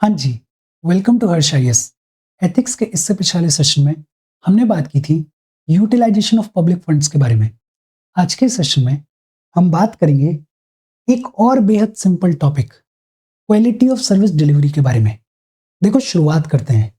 हाँ जी, welcome to Harsh IAS. Ethics के इससे पिछले सेशन में हमने बात की थी यूटिलाइजेशन ऑफ पब्लिक फंड्स के बारे में। आज के सेशन में हम बात करेंगे एक और बेहद simple topic, quality of service delivery के बारे में। देखो, शुरुआत करते हैं।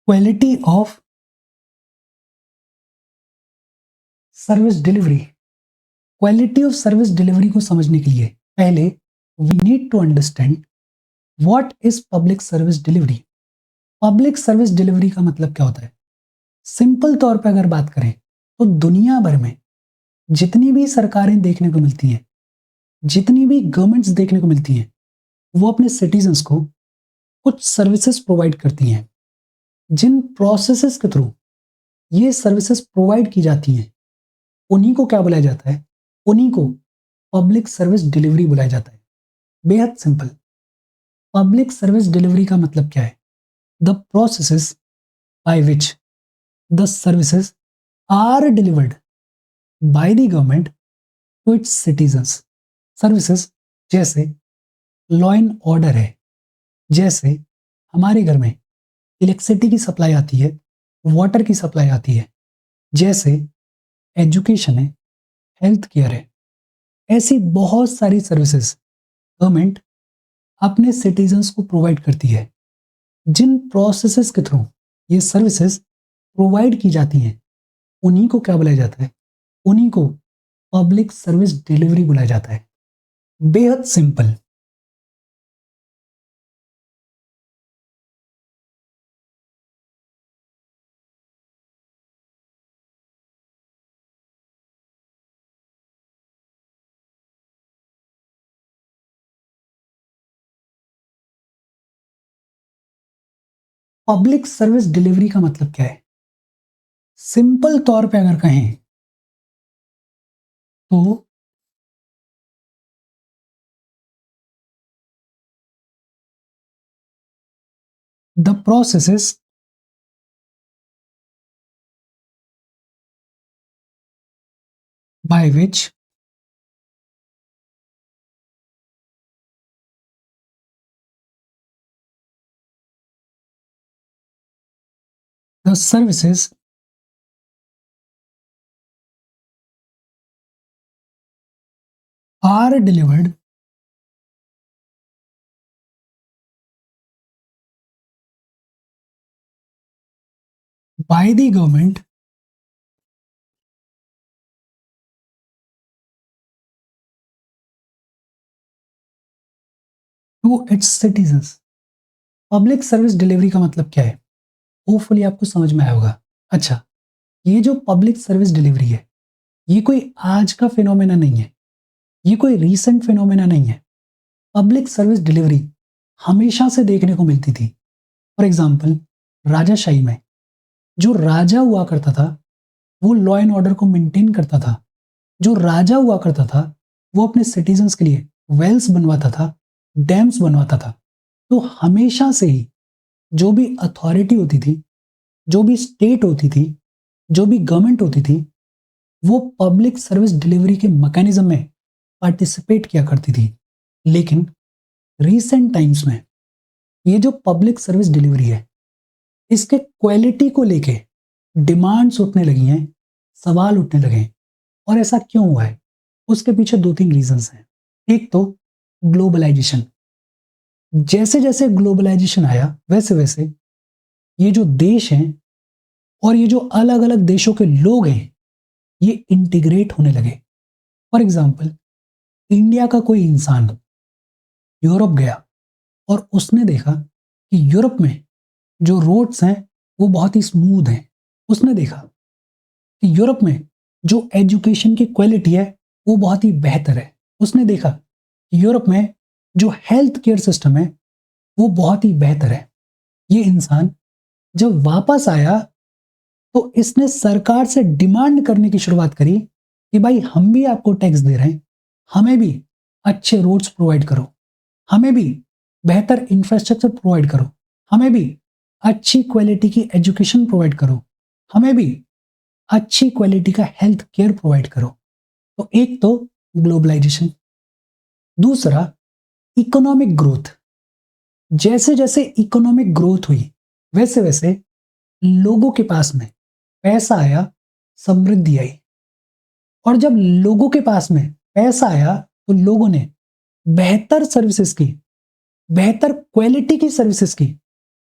Quality of service delivery. Quality of service delivery को समझने के लिए पहले we need to understand what is public service delivery. Public service delivery का मतलब क्या होता है? सिंपल तौर पे अगर बात करें तो दुनिया भर में जितनी भी सरकारें देखने को मिलती हैं, जितनी भी गवर्नमेंट्स देखने को मिलती हैं, वो अपने सिटीजन्स को कुछ सर्विसेज प्रोवाइड करती हैं। जिन प्रोसेसेस के थ्रू ये सर्विसेज प्रोवाइड की जाती हैं, उन्हीं को क्या बुलाया जाता है? उन्हीं को पब्लिक सर्विस डिलीवरी बुलाया जाता है। बेहद सिंपल। पब्लिक सर्विस डिलीवरी का मतलब क्या है? The processes by which the services are delivered by the government to its citizens. Services जैसे लॉ एंड ऑर्डर है, जैसे हमारे घर में इलेक्ट्रिसिटी की सप्लाई आती है, वाटर की सप्लाई आती है, जैसे एजुकेशन है, हेल्थ केयर है। ऐसी बहुत सारी सर्विसेज गवर्नमेंट अपने सिटीजन्स को प्रोवाइड करती है। जिन प्रोसेसेस के थ्रू ये सर्विसेज प्रोवाइड की जाती हैं, उन्हीं को क्या बुलाया जाता है? उन्हीं को पब्लिक सर्विस डिलीवरी बुलाया जाता है। बेहद सिंपल। पब्लिक सर्विस डिलीवरी का मतलब क्या है? सिंपल तौर पे अगर कहें तो the processes by which the services are delivered by the government to its citizens। Public service delivery का मतलब क्या है? होपफुली आपको समझ में आया होगा। अच्छा, ये जो पब्लिक सर्विस डिलीवरी है, ये कोई आज का फिनोमेना नहीं है, ये कोई रीसेंट फिनोमेना नहीं है। पब्लिक सर्विस डिलीवरी हमेशा से देखने को मिलती थी। फॉर एग्जाम्पल, राजाशाही में जो राजा हुआ करता था, वो लॉ एंड ऑर्डर को मेंटेन करता था। जो राजा हुआ करता था, वो अपने सिटीजन्स के लिए वेल्स बनवाता था, डैम्स बनवाता था। तो हमेशा से ही जो भी अथॉरिटी होती थी, जो भी स्टेट होती थी, जो भी गवर्नमेंट होती थी, वो पब्लिक सर्विस डिलीवरी के मैकेनिज्म में पार्टिसिपेट किया करती थी। लेकिन रीसेंट टाइम्स में ये जो पब्लिक सर्विस डिलीवरी है, इसके क्वालिटी को लेके डिमांड्स उठने लगी हैं, सवाल उठने लगे हैं। और ऐसा क्यों हुआ है? उसके पीछे दो तीन रीजंस हैं। एक तो ग्लोबलाइजेशन। जैसे जैसे ग्लोबलाइजेशन आया, वैसे वैसे ये जो देश हैं और ये जो अलग अलग देशों के लोग हैं, ये इंटीग्रेट होने लगे। फॉर एग्जाम्पल, इंडिया का कोई इंसान यूरोप गया और उसने देखा कि यूरोप में जो रोड्स हैं वो बहुत ही स्मूथ हैं। उसने देखा कि यूरोप में जो एजुकेशन की क्वालिटी है वो बहुत ही बेहतर है। उसने देखा कि यूरोप में जो हेल्थ केयर सिस्टम है वो बहुत ही बेहतर है। ये इंसान जब वापस आया तो इसने सरकार से डिमांड करने की शुरुआत करी कि भाई हम भी आपको टैक्स दे रहे हैं, हमें भी अच्छे रोड्स प्रोवाइड करो, हमें भी बेहतर इंफ्रास्ट्रक्चर प्रोवाइड करो, हमें भी अच्छी क्वालिटी की एजुकेशन प्रोवाइड करो, हमें भी अच्छी क्वालिटी का हेल्थ केयर प्रोवाइड करो। तो एक तो ग्लोबलाइजेशन, दूसरा इकोनॉमिक ग्रोथ। जैसे जैसे इकोनॉमिक ग्रोथ हुई वैसे वैसे लोगों के पास में पैसा आया, समृद्धि आई। और जब लोगों के पास में पैसा आया तो लोगों ने बेहतर सर्विसेज की, बेहतर क्वालिटी की सर्विसेज की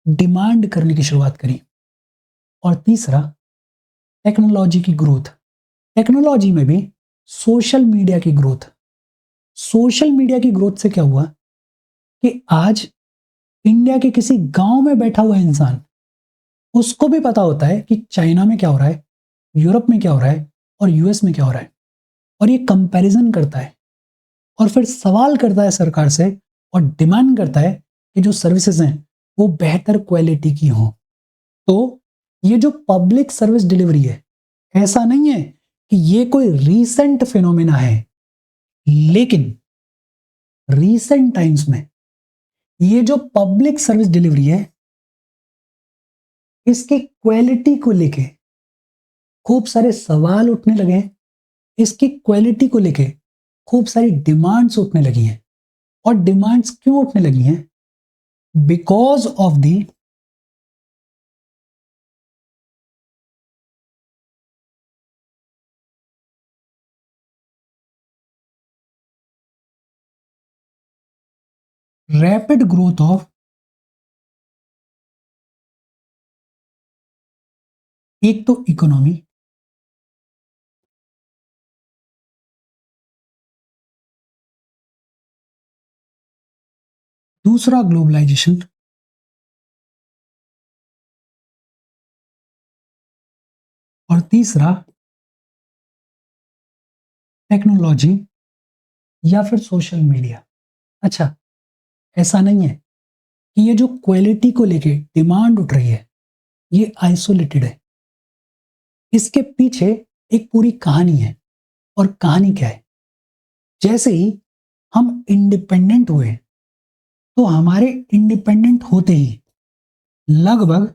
डिमांड करने की शुरुआत करी। और तीसरा टेक्नोलॉजी की ग्रोथ। टेक्नोलॉजी में भी सोशल मीडिया की ग्रोथ। सोशल मीडिया की ग्रोथ से क्या हुआ कि आज इंडिया के किसी गांव में बैठा हुआ इंसान, उसको भी पता होता है कि चाइना में क्या हो रहा है, यूरोप में क्या हो रहा है और यूएस में क्या हो रहा है। और ये कंपैरिजन करता है और फिर सवाल करता है सरकार से और डिमांड करता है कि जो सर्विसेज हैं वो बेहतर क्वालिटी की हों। तो ये जो पब्लिक सर्विस डिलीवरी है, ऐसा नहीं है कि ये कोई रीसेंट फिनोमेना है, लेकिन रीसेंट टाइम्स में ये जो पब्लिक सर्विस डिलीवरी है, इसकी क्वालिटी को लेके खूब सारे सवाल उठने लगे हैं। इसकी क्वालिटी को लेके खूब सारी डिमांड्स उठने लगी हैं। और डिमांड्स क्यों उठने लगी हैं? Because of the rapid growth of एक तो इकोनॉमी, दूसरा ग्लोबलाइजेशन और तीसरा टेक्नोलॉजी या फिर सोशल मीडिया। अच्छा, ऐसा नहीं है कि ये जो क्वालिटी को लेके डिमांड उठ रही है ये आइसोलेटेड है। इसके पीछे एक पूरी कहानी है। और कहानी क्या है? जैसे ही हम इंडिपेंडेंट हुए तो हमारे इंडिपेंडेंट होते ही लगभग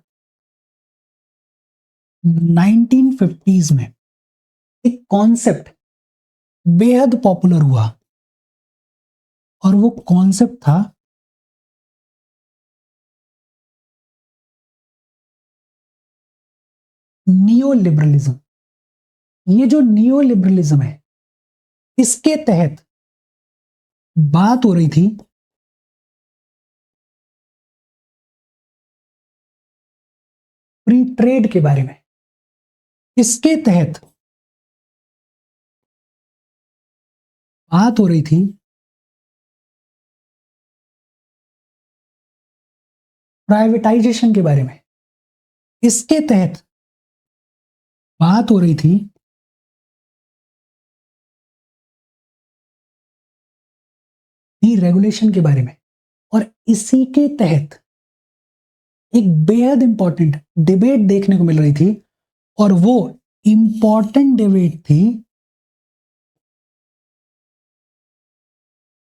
1950s में एक कॉन्सेप्ट बेहद पॉपुलर हुआ और वो कॉन्सेप्ट था नियो लिबरलिज्म। ये जो नियो लिबरलिज्म है, इसके तहत बात हो रही थी फ्री ट्रेड के बारे में। इसके तहत बात हो रही थी प्राइवेटाइजेशन के बारे में। इसके तहत बात हो रही थी रेगुलेशन के बारे में। और इसी के तहत एक बेहद इंपॉर्टेंट डिबेट देखने को मिल रही थी और वो इंपॉर्टेंट डिबेट थी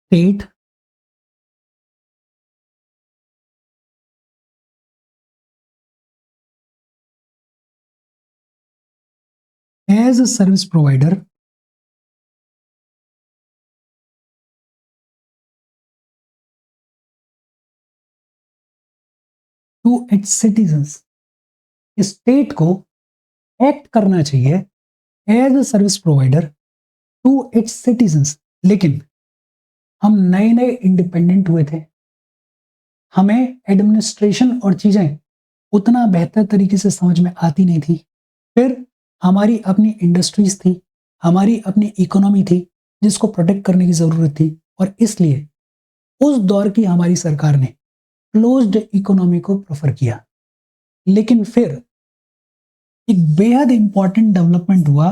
state as a service provider to its citizens. State को एक्ट करना चाहिए as a service provider to its citizens. लेकिन हम नए नए इंडिपेंडेंट हुए थे, हमें एडमिनिस्ट्रेशन और चीजें उतना बेहतर तरीके से समझ में आती नहीं थी। फिर हमारी अपनी इंडस्ट्रीज थी, हमारी अपनी इकोनॉमी थी जिसको प्रोटेक्ट करने की जरूरत थी। और इसलिए उस दौर की हमारी सरकार ने क्लोज्ड इकोनॉमी को प्रेफर किया। लेकिन फिर एक बेहद इंपॉर्टेंट डेवलपमेंट हुआ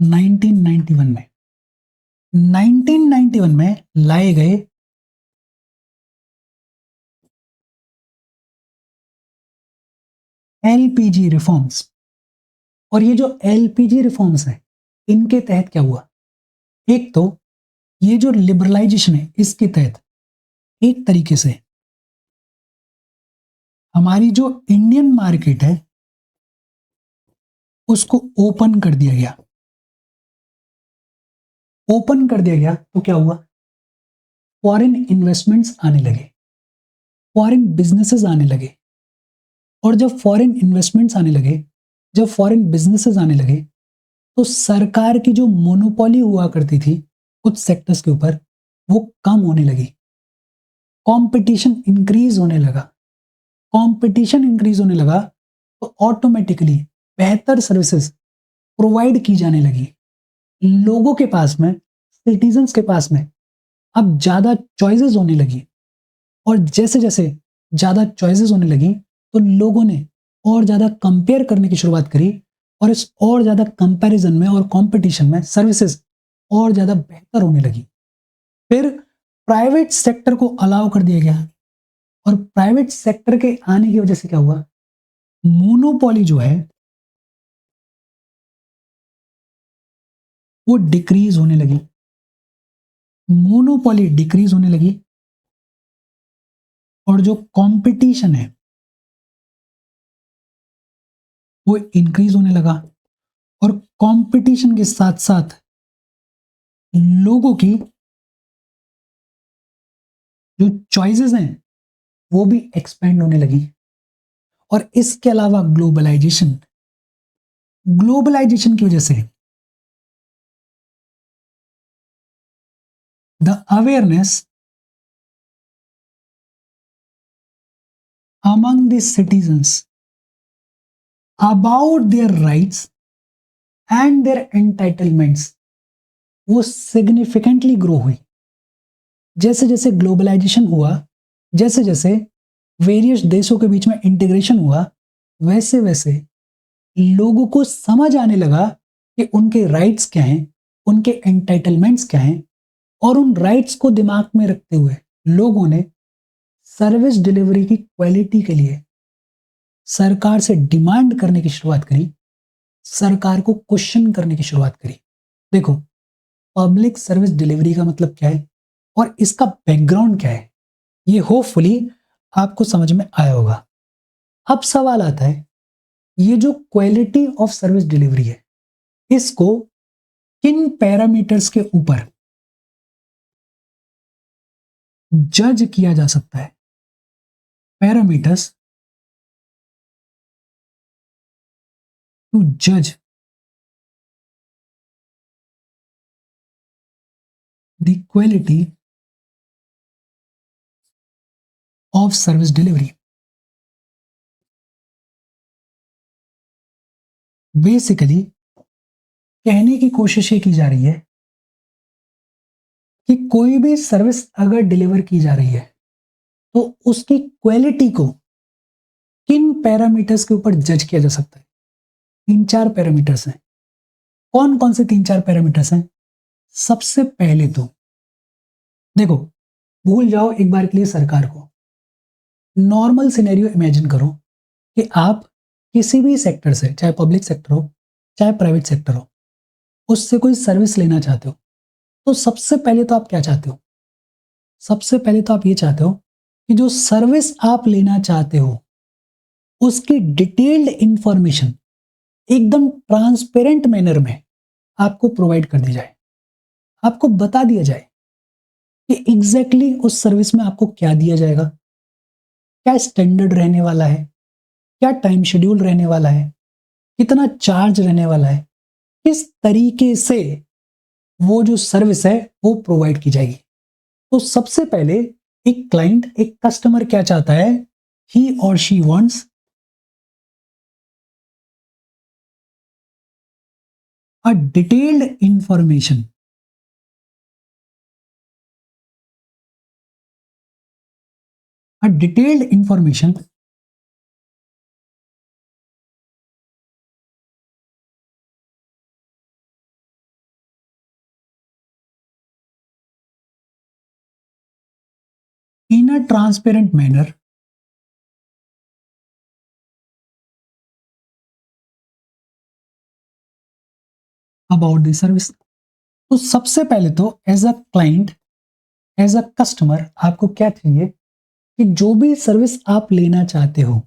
1991 में। 1991 में लाए गए एलपीजी रिफॉर्म्स। और ये जो एलपीजी रिफॉर्म्स हैं, इनके तहत क्या हुआ? एक तो ये जो लिबरलाइजेशन है, इसके तहत एक तरीके से हमारी जो इंडियन मार्केट है उसको ओपन कर दिया गया। ओपन कर दिया गया तो क्या हुआ? फॉरेन इन्वेस्टमेंट्स आने लगे, फॉरेन बिजनेसेस आने लगे। और जब फॉरेन इन्वेस्टमेंट्स आने लगे, जब फॉरेन बिजनेसेस आने लगे, तो सरकार की जो मोनोपोली हुआ करती थी कुछ सेक्टर्स के ऊपर, वो कम होने लगी। कंपटीशन इंक्रीज होने लगा। कंपटीशन इंक्रीज होने लगा तो ऑटोमेटिकली बेहतर सर्विसेज प्रोवाइड की जाने लगी। लोगों के पास में, सिटीजन्स के पास में अब ज्यादा चॉइसेस होने लगी। और जैसे जैसे ज्यादा चॉइसेस होने लगी तो लोगों ने और ज्यादा कंपेयर करने की शुरुआत करी। और इस और ज्यादा कंपैरिजन में और कंपटीशन में सर्विसेज और ज्यादा बेहतर होने लगी। फिर प्राइवेट सेक्टर को अलाउ कर दिया गया। और प्राइवेट सेक्टर के आने की वजह से क्या हुआ? मोनोपोली जो है वो डिक्रीज होने लगी। मोनोपोली डिक्रीज होने लगी और जो कंपटीशन है वो इंक्रीज होने लगा। और कंपटीशन के साथ साथ लोगों की जो चॉइसेस हैं वो भी एक्सपेंड होने लगी। और इसके अलावा ग्लोबलाइजेशन, ग्लोबलाइजेशन की वजह से the awareness among the citizens about their rights and their entitlements वो सिग्निफिकेंटली ग्रो हुई। जैसे जैसे ग्लोबलाइजेशन हुआ, जैसे जैसे वेरियस देशों के बीच में इंटीग्रेशन हुआ, वैसे वैसे लोगों को समझ आने लगा कि उनके राइट्स क्या हैं, उनके एंटाइटलमेंट्स क्या हैं। और उन राइट्स को दिमाग में रखते हुए लोगों ने सर्विस डिलीवरी की क्वालिटी के लिए सरकार से डिमांड करने की शुरुआत करी, सरकार को क्वेश्चन करने की शुरुआत करी। देखो, पब्लिक सर्विस डिलीवरी का मतलब क्या है और इसका बैकग्राउंड क्या है, ये होपफुली आपको समझ में आया होगा। अब सवाल आता है, ये जो क्वालिटी ऑफ सर्विस डिलीवरी है, इसको किन पैरामीटर्स के ऊपर जज किया जा सकता है? पैरामीटर्स टू जज the quality of service delivery. Basically कहने की कोशिश ये की जा रही है कि कोई भी सर्विस अगर डिलीवर की जा रही है तो उसकी क्वालिटी को किन पैरामीटर्स के ऊपर जज किया जा सकता है? तीन चार पैरामीटर्स हैं। कौन कौन से तीन चार पैरामीटर्स हैं? सबसे पहले तो देखो, भूल जाओ एक बार के लिए सरकार को। नॉर्मल सिनेरियो इमेजिन करो कि आप किसी भी सेक्टर से, चाहे पब्लिक सेक्टर हो चाहे प्राइवेट सेक्टर हो, उससे कोई सर्विस लेना चाहते हो। तो सबसे पहले तो आप क्या चाहते हो? सबसे पहले तो आप ये चाहते हो कि जो सर्विस आप लेना चाहते हो उसकी डिटेल्ड इंफॉर्मेशन एकदम ट्रांसपेरेंट मैनर में आपको प्रोवाइड कर दी जाए। आपको बता दिया जाए कि एग्जैक्टली उस सर्विस में आपको क्या दिया जाएगा, क्या स्टैंडर्ड रहने वाला है, क्या टाइम शेड्यूल रहने वाला है, कितना चार्ज रहने वाला है, किस तरीके से वो जो सर्विस है वो प्रोवाइड की जाएगी। तो सबसे पहले एक क्लाइंट, एक कस्टमर क्या चाहता है? He or she wants a detailed information, a detailed information in a transparent manner about the service. तो सबसे पहले तो as a client, as a customer आपको क्या चाहिए कि जो भी सर्विस आप लेना चाहते हो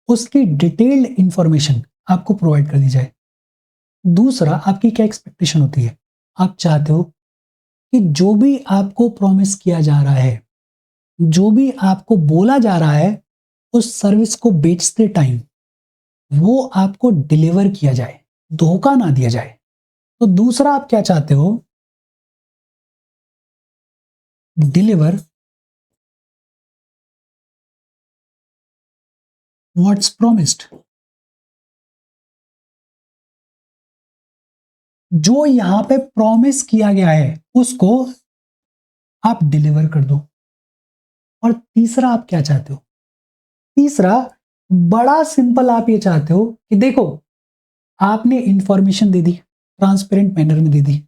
उसकी डिटेल्ड इंफॉर्मेशन आपको प्रोवाइड कर दी जाए। दूसरा, आपकी क्या एक्सपेक्टेशन होती है? आप चाहते हो कि जो भी आपको प्रॉमिस किया जा रहा है, जो भी आपको बोला जा रहा है, उस सर्विस को बेचते टाइम वो आपको डिलीवर किया जाए, धोखा ना दिया जाए। तो दूसरा आप क्या चाहते हो? Deliver what's promised. जो यहां पे प्रॉमिस किया गया है उसको आप डिलीवर कर दो। और तीसरा आप क्या चाहते हो? तीसरा, बड़ा सिंपल, आप ये चाहते हो कि देखो, आपने इंफॉर्मेशन दे दी, ट्रांसपेरेंट मैनर में दे दी,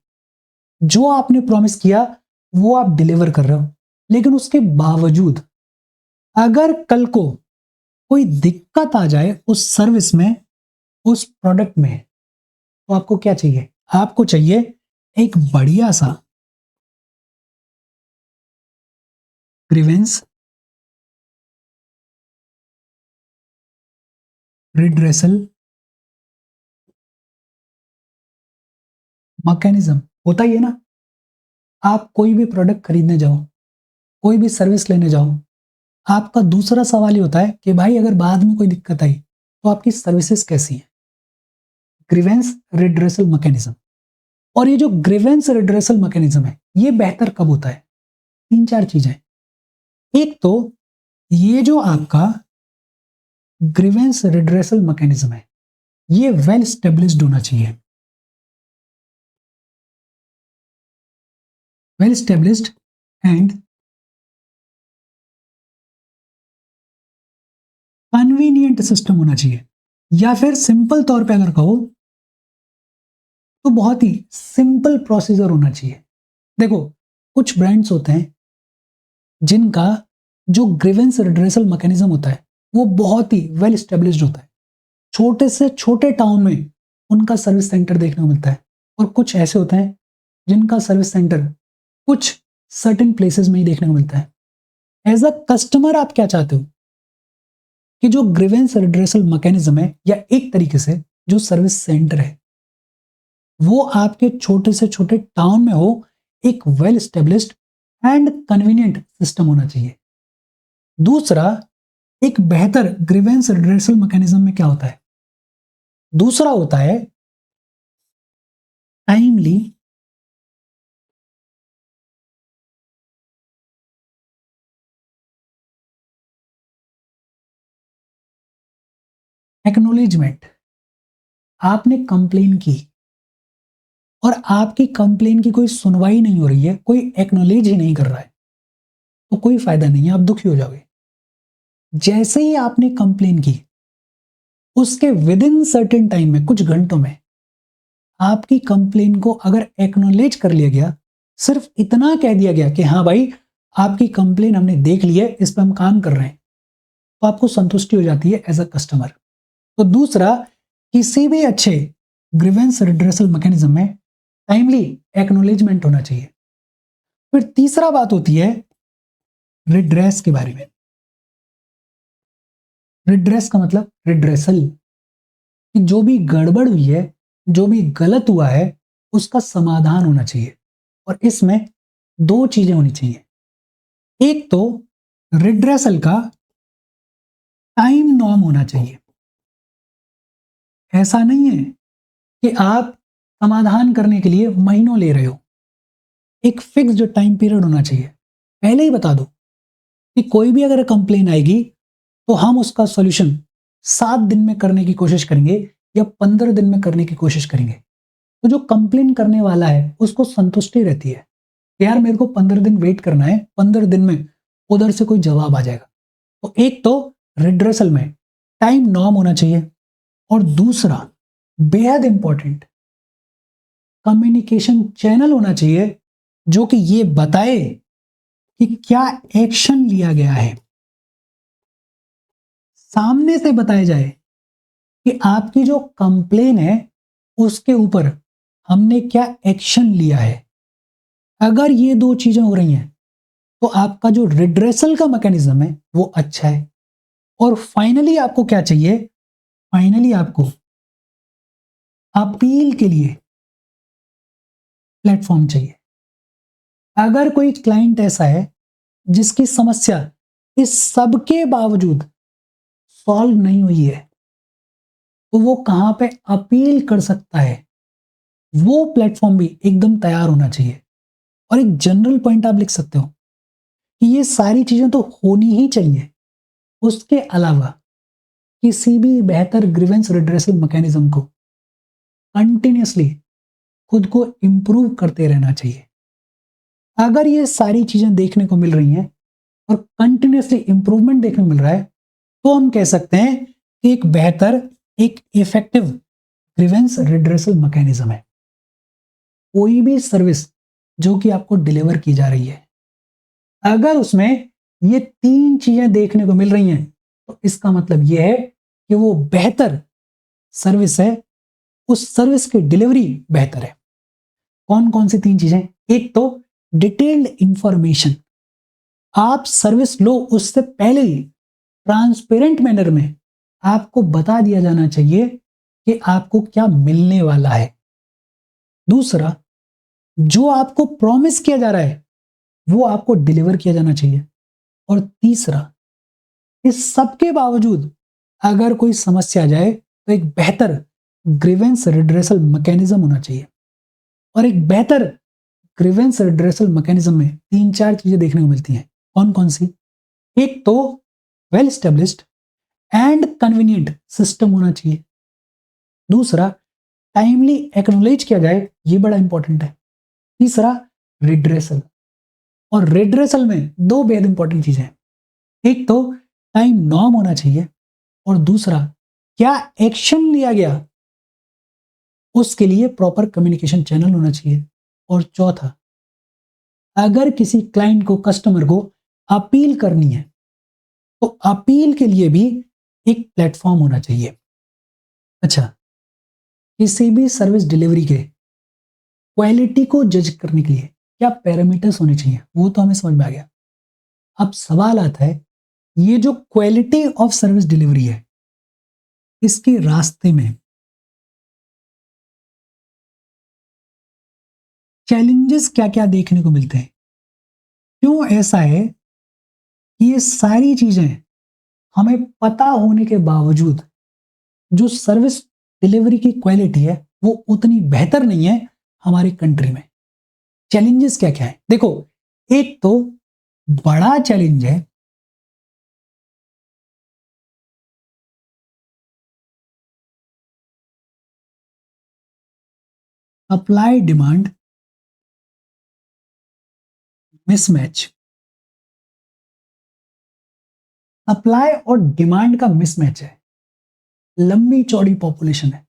जो आपने प्रॉमिस किया वो आप डिलीवर कर रहे हो, लेकिन उसके बावजूद अगर कल को कोई दिक्कत आ जाए उस सर्विस में, उस प्रोडक्ट में, तो आपको क्या चाहिए? आपको चाहिए एक बढ़िया सा ग्रीवेंस रिड्रेसल मैकेनिज्म। होता ही है ना, आप कोई भी प्रोडक्ट खरीदने जाओ, कोई भी सर्विस लेने जाओ, आपका दूसरा सवाल ये होता है कि भाई अगर बाद में कोई दिक्कत आई तो आपकी सर्विसेज कैसी है? Grievance redressal mechanism. और ये जो ग्रीवेंस रिड्रेसल मैकेनिज्म है, ये बेहतर कब होता है? तीन चार चीजें। एक तो ये जो आपका ग्रीवेंस रिड्रेसल मैकेनिज्म है, ये वेल स्टेब्लिश्ड होना चाहिए। Well established and convenient system होना चाहिए। या फिर सिंपल तौर पे अगर कहो तो बहुत ही सिंपल प्रोसीजर होना चाहिए। देखो, कुछ ब्रांड्स होते हैं जिनका जो ग्रीवेंस रिड्रेसल मैकेनिज्म होता है वो बहुत ही वेल स्टेब्लिश्ड होता है। छोटे से छोटे टाउन में उनका सर्विस सेंटर देखने को मिलता है। और कुछ ऐसे होते हैं जिनका सर्विस सेंटर कुछ सर्टेन प्लेसेस में ही देखने को मिलता है। एज अ कस्टमर आप क्या चाहते हो कि जो ग्रीवेंस रिड्रेसल मैकेनिज्म है, या एक तरीके से जो सर्विस सेंटर है, वो आपके छोटे से छोटे टाउन में हो, एक well established and convenient system होना चाहिए। दूसरा, एक बेहतर ग्रीवेंस रिड्रेसल मैकेनिज्म में क्या होता है? दूसरा होता है टाइमली एक्नोलेजमेंट। आपने कंप्लेन की और आपकी कंप्लेन की कोई सुनवाई नहीं हो रही है, कोई एक्नोलेज ही नहीं कर रहा है, तो कोई फायदा नहीं है, आप दुखी हो जाओगे। जैसे ही आपने कंप्लेन की, उसके विद इन सर्टेन टाइम में, कुछ घंटों में, आपकी कंप्लेन को अगर एक्नोलेज कर लिया गया, सिर्फ इतना कह दिया गया कि हाँ भाई, आपकी कंप्लेन हमने देख ली है, इस पर हम काम कर रहे हैं, तो आपको संतुष्टि हो जाती है एज अ कस्टमर। तो दूसरा, किसी भी अच्छे ग्रीवेंस रिड्रेसल मैकेनिज्म में टाइमली एक्नोलेजमेंट होना चाहिए। फिर तीसरा बात होती है रिड्रेस के बारे में। रिड्रेस का मतलब रिड्रेसल, कि जो भी गड़बड़ हुई है, जो भी गलत हुआ है, उसका समाधान होना चाहिए। और इसमें दो चीजें होनी चाहिए। एक तो रिड्रेसल का टाइम नॉर्म होना चाहिए। ऐसा नहीं है कि आप समाधान करने के लिए महीनों ले रहे हो। एक फिक्स्ड टाइम पीरियड होना चाहिए। पहले ही बता दो कि कोई भी अगर कंप्लेन आएगी तो हम उसका सॉल्यूशन 7 दिन में करने की कोशिश करेंगे या 15 दिन में करने की कोशिश करेंगे। तो जो कंप्लेन करने वाला है उसको संतुष्टि रहती है, यार मेरे को 15 दिन वेट करना है, 15 दिन में उधर से कोई जवाब आ जाएगा। तो एक तो रिड्रेसल में टाइम नॉर्म होना चाहिए, और दूसरा बेहद इंपॉर्टेंट कम्युनिकेशन चैनल होना चाहिए जो कि ये बताए कि क्या एक्शन लिया गया है। सामने से बताया जाए कि आपकी जो कंप्लेन है उसके ऊपर हमने क्या एक्शन लिया है। अगर ये दो चीजें हो रही हैं तो आपका जो रिड्रेसल का मैकेनिज्म है वो अच्छा है। और फाइनली आपको क्या चाहिए? फाइनली आपको अपील के लिए प्लेटफॉर्म चाहिए। अगर कोई क्लाइंट ऐसा है जिसकी समस्या इस सब के बावजूद सॉल्व नहीं हुई है, तो वो कहां पे अपील कर सकता है, वो प्लेटफॉर्म भी एकदम तैयार होना चाहिए। और एक जनरल पॉइंट आप लिख सकते हो कि ये सारी चीजें तो होनी ही चाहिए। उसके अलावा किसी भी बेहतर ग्रीवेंस रिड्रेसल मैकेनिज्म को कंटिन्यूसली खुद को इंप्रूव करते रहना चाहिए। अगर ये सारी चीजें देखने को मिल रही हैं और कंटिन्यूसली इंप्रूवमेंट देखने को मिल रहा है, तो हम कह सकते हैं कि एक बेहतर, एक इफेक्टिव ग्रीवेंस रिड्रेसल मैकेनिज्म है। कोई भी सर्विस जो कि आपको डिलीवर की जा रही है, अगर उसमें ये तीन चीजें देखने को मिल रही हैं, तो इसका मतलब यह है कि वो बेहतर सर्विस है, उस सर्विस की डिलीवरी बेहतर है। कौन कौन सी तीन चीजें? एक तो डिटेल्ड इंफॉर्मेशन। आप सर्विस लो उससे पहले ही ट्रांसपेरेंट मैनर में आपको बता दिया जाना चाहिए कि आपको क्या मिलने वाला है। दूसरा, जो आपको प्रॉमिस किया जा रहा है वो आपको डिलीवर किया जाना चाहिए। और तीसरा, इस सब के बावजूद अगर कोई समस्या आ जाए तो एक बेहतर ग्रीवेंस रिड्रेसल मैकेनिज्म होना चाहिए। और एक बेहतर ग्रीवेंस रिड्रेसल मैकेनिज्म में तीन चार चीजें देखने को मिलती हैं। कौन कौन सी? एक तो well established and convenient system होना चाहिए। दूसरा, टाइमली एक्नॉलेज किया जाए, ये बड़ा इंपॉर्टेंट है। तीसरा, रिड्रेसल। और रिड्रेसल में दो बेहद इंपॉर्टेंट चीजें हैं। एक तो टाइम नॉर्म होना चाहिए, और दूसरा, क्या एक्शन लिया गया उसके लिए प्रॉपर कम्युनिकेशन चैनल होना चाहिए। और चौथा, अगर किसी क्लाइंट को, कस्टमर को अपील करनी है, तो अपील के लिए भी एक प्लेटफॉर्म होना चाहिए। अच्छा, किसी भी सर्विस डिलीवरी के क्वालिटी को जज करने के लिए क्या पैरामीटर्स होने चाहिए, वो तो हमें समझ में आ गया। अब सवाल आता है, ये जो क्वालिटी ऑफ सर्विस डिलीवरी है, इसके रास्ते में चैलेंजेस क्या क्या देखने को मिलते हैं? क्यों ऐसा है कि ये सारी चीजें हमें पता होने के बावजूद जो सर्विस डिलीवरी की क्वालिटी है वो उतनी बेहतर नहीं है हमारी कंट्री में? चैलेंजेस क्या क्या है? देखो, एक तो बड़ा चैलेंज है अप्लाई डिमांड मिसमैच। सप्लाई और डिमांड का मिसमैच है। लंबी चौड़ी पॉपुलेशन है,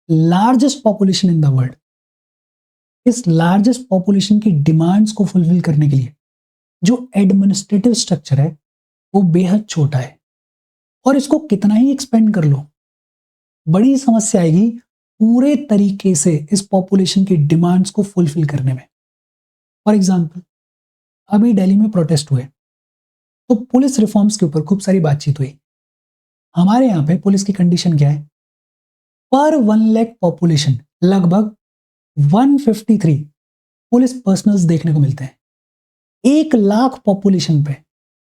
largest population in the world. इस लार्जेस्ट पॉपुलेशन की डिमांड्स को फुलफिल करने के लिए जो एडमिनिस्ट्रेटिव स्ट्रक्चर है वो बेहद छोटा है। और इसको कितना ही एक्सपेंड कर लो, बड़ी समस्या आएगी पूरे तरीके से इस पॉपुलेशन की डिमांड्स को फुलफिल करने में। फॉर एग्जाम्पल, अभी दिल्ली में प्रोटेस्ट हुए तो पुलिस रिफॉर्म्स के ऊपर खूब सारी बातचीत हुई। हमारे यहाँ पे पुलिस की कंडीशन क्या है? पर 1 लाख पॉपुलेशन लगभग 153 पुलिस पर्सनल्स देखने को मिलते हैं। 1 लाख पॉपुलेशन पे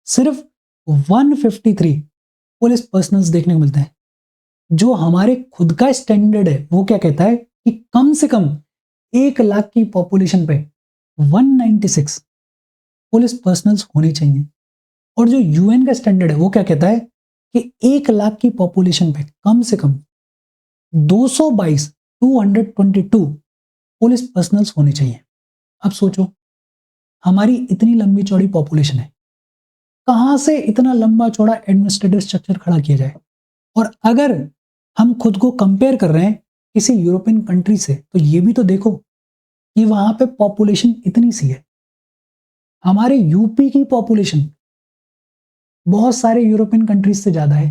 सिर्फ 153 पुलिस पर्सनल्स देखने को मिलते हैं। जो हमारे खुद का स्टैंडर्ड है वो क्या कहता है कि कम से कम 1 लाख की पॉपुलेशन पे 196 पुलिस पर्सनल्स होने चाहिए। और जो यूएन का स्टैंडर्ड है वो क्या कहता है कि 1 लाख की पॉपुलेशन पे कम से कम 222 222 पुलिस पर्सनल्स होने चाहिए। अब सोचो, हमारी इतनी लंबी चौड़ी पॉपुलेशन है, कहां से इतना लंबा चौड़ा एडमिनिस्ट्रेटिव स्ट्रक्चर खड़ा किया जाए? और अगर हम खुद को कंपेयर कर रहे हैं किसी यूरोपियन कंट्री से, तो ये भी तो देखो कि वहां पे पॉपुलेशन इतनी सी है। हमारे यूपी की पॉपुलेशन बहुत सारे यूरोपियन कंट्रीज से ज्यादा है।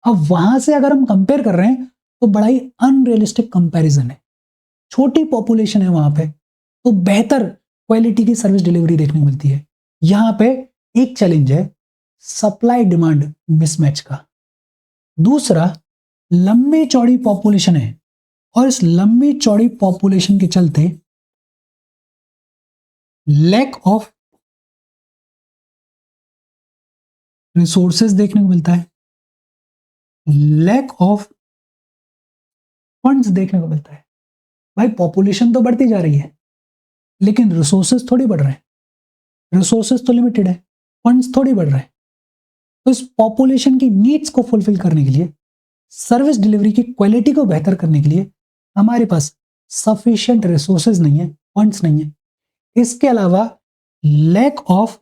अब वहां से अगर हम कंपेयर कर रहे हैं तो बड़ा ही अनरियलिस्टिक कंपैरिजन है। छोटी पॉपुलेशन है वहां पे, तो बेहतर क्वालिटी की सर्विस डिलीवरी देखने को मिलती है। यहां पे एक चैलेंज है सप्लाई डिमांड मिसमैच का। दूसरा, लंबी चौड़ी पॉपुलेशन है और इस लंबी चौड़ी पॉपुलेशन के चलते लैक ऑफ रिसोर्सेज देखने को मिलता है, लैक ऑफ फंड्स देखने को मिलता है। भाई पॉपुलेशन तो बढ़ती जा रही है लेकिन रिसोर्सेज थोड़ी बढ़ रहे हैं, रिसोर्सेज तो लिमिटेड है, फंड्स थोड़ी बढ़ रहे हैं। तो इस पॉपुलेशन की नीड्स को फुलफिल करने के लिए, सर्विस डिलीवरी की क्वालिटी को बेहतर करने के लिए हमारे पास सफिशिएंट रिसोर्सेज नहीं है, फंड्स नहीं है। इसके अलावा lack of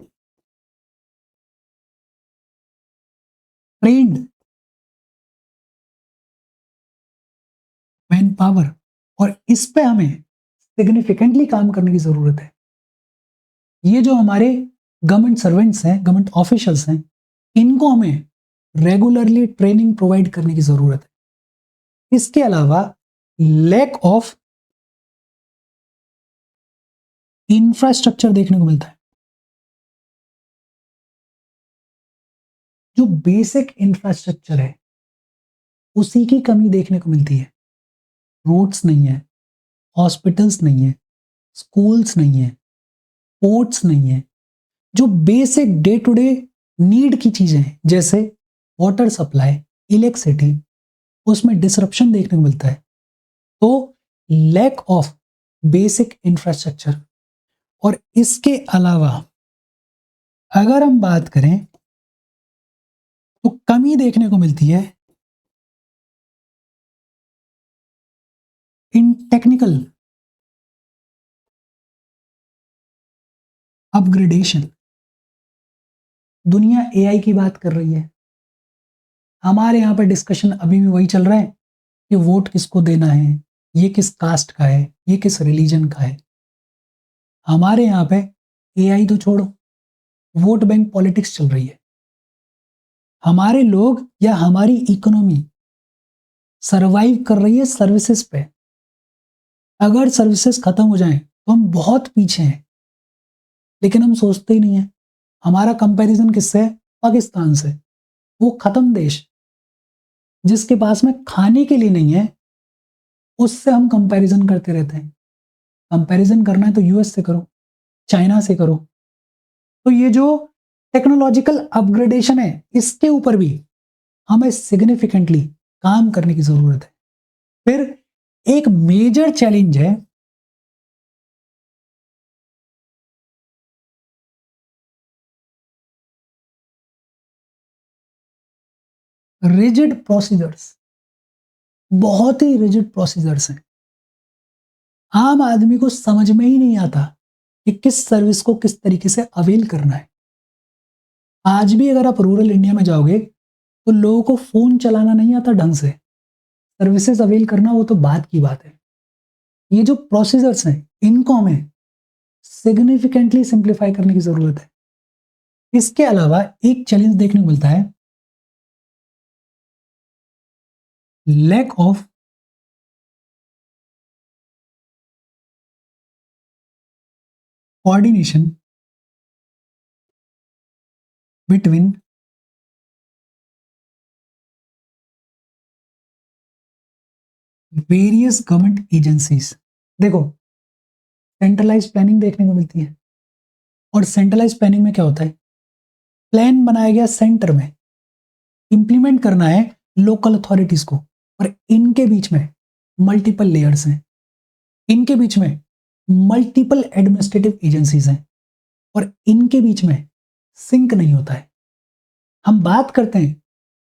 trained manpower, और इस पे हमें सिग्निफिकेंटली काम करने की जरूरत है। ये जो हमारे गवर्नमेंट सर्वेंट्स हैं, गवर्नमेंट ऑफिशियल्स हैं, इनको हमें रेगुलरली ट्रेनिंग प्रोवाइड करने की जरूरत है। इसके अलावा लैक ऑफ इंफ्रास्ट्रक्चर देखने को मिलता है। जो बेसिक इंफ्रास्ट्रक्चर है उसी की कमी देखने को मिलती है। रोड्स नहीं है, हॉस्पिटल्स नहीं है, स्कूल्स नहीं है, पोर्ट्स नहीं है। जो basic day to day need की चीजें हैं जैसे वाटर सप्लाई, इलेक्ट्रिसिटी, उसमें डिसरप्शन देखने को मिलता है। तो लैक ऑफ बेसिक इंफ्रास्ट्रक्चर। और इसके अलावा अगर हम बात करें तो कमी देखने को मिलती है इन टेक्निकल अपग्रेडेशन। दुनिया एआई की बात कर रही है, हमारे यहाँ पर डिस्कशन अभी भी वही चल रहा है कि वोट किसको देना है, ये किस कास्ट का है, ये किस रिलीजन का है। हमारे यहाँ पे एआई तो छोड़ो, वोट बैंक पॉलिटिक्स चल रही है। हमारे लोग या हमारी इकोनॉमी सरवाइव कर रही है सर्विसेज पे। अगर सर्विसेज खत्म हो जाएं तो हम बहुत पीछे हैं, लेकिन हम सोचते ही नहीं है। हमारा कंपैरिजन किससे है? पाकिस्तान से। वो खत्म देश जिसके पास में खाने के लिए नहीं है, उससे हम कंपैरिजन करते रहते हैं। कंपैरिजन करना है तो यूएस से करो, चाइना से करो। तो ये जो टेक्नोलॉजिकल अपग्रेडेशन है इसके ऊपर भी हमें सिग्निफिकेंटली काम करने की जरूरत है। फिर एक मेजर चैलेंज है रिजिड प्रोसीजर्स। बहुत ही रिजिड प्रोसीजर्स हैं, आम आदमी को समझ में ही नहीं आता कि किस सर्विस को किस तरीके से अवेल करना है। आज भी अगर आप रूरल इंडिया में जाओगे तो लोगों को फोन चलाना नहीं आता ढंग से, सर्विसेज अवेल करना वो तो बात की बात है। ये जो प्रोसीजर्स हैं इनको हमें सिग्निफिकेंटली सिंप्लीफाई करने की जरूरत है। इसके अलावा एक चैलेंज देखने को मिलता है lack of coordination between various government agencies. देखो, सेंट्रलाइज प्लानिंग देखने को मिलती है और सेंट्रलाइज प्लानिंग में क्या होता है? प्लान बनाया गया सेंटर में, इंप्लीमेंट करना है लोकल अथॉरिटीज को, और इनके बीच में मल्टीपल लेयर्स हैं, इनके बीच में मल्टीपल एडमिनिस्ट्रेटिव एजेंसीज हैं और इनके बीच में सिंक नहीं होता है। हम बात करते हैं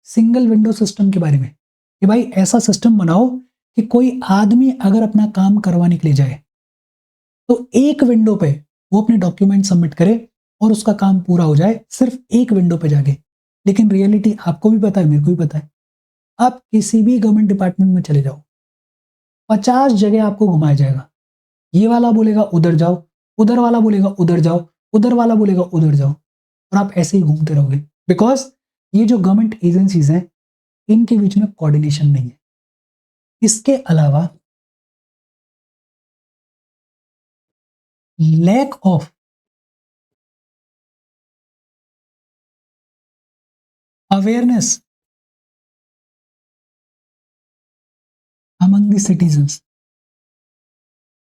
सिंगल विंडो सिस्टम के बारे में कि भाई ऐसा सिस्टम बनाओ कि कोई आदमी अगर अपना काम करवाने के लिए जाए तो एक विंडो पे वो अपने डॉक्यूमेंट सबमिट करे और उसका काम पूरा हो जाए सिर्फ एक विंडो पे जाके। लेकिन रियलिटी आपको भी पता है, मेरे को भी पता है। आप किसी भी गवर्नमेंट डिपार्टमेंट में चले जाओ, 50 जगह आपको घुमाया जाएगा। ये वाला बोलेगा उधर जाओ, उधर वाला बोलेगा उधर जाओ, उधर वाला बोलेगा उधर जाओ, और आप ऐसे ही घूमते रहोगे। बिकॉज ये जो गवर्नमेंट एजेंसीज हैं इनके बीच में कोऑर्डिनेशन नहीं है। इसके अलावा lack of awareness among the citizens.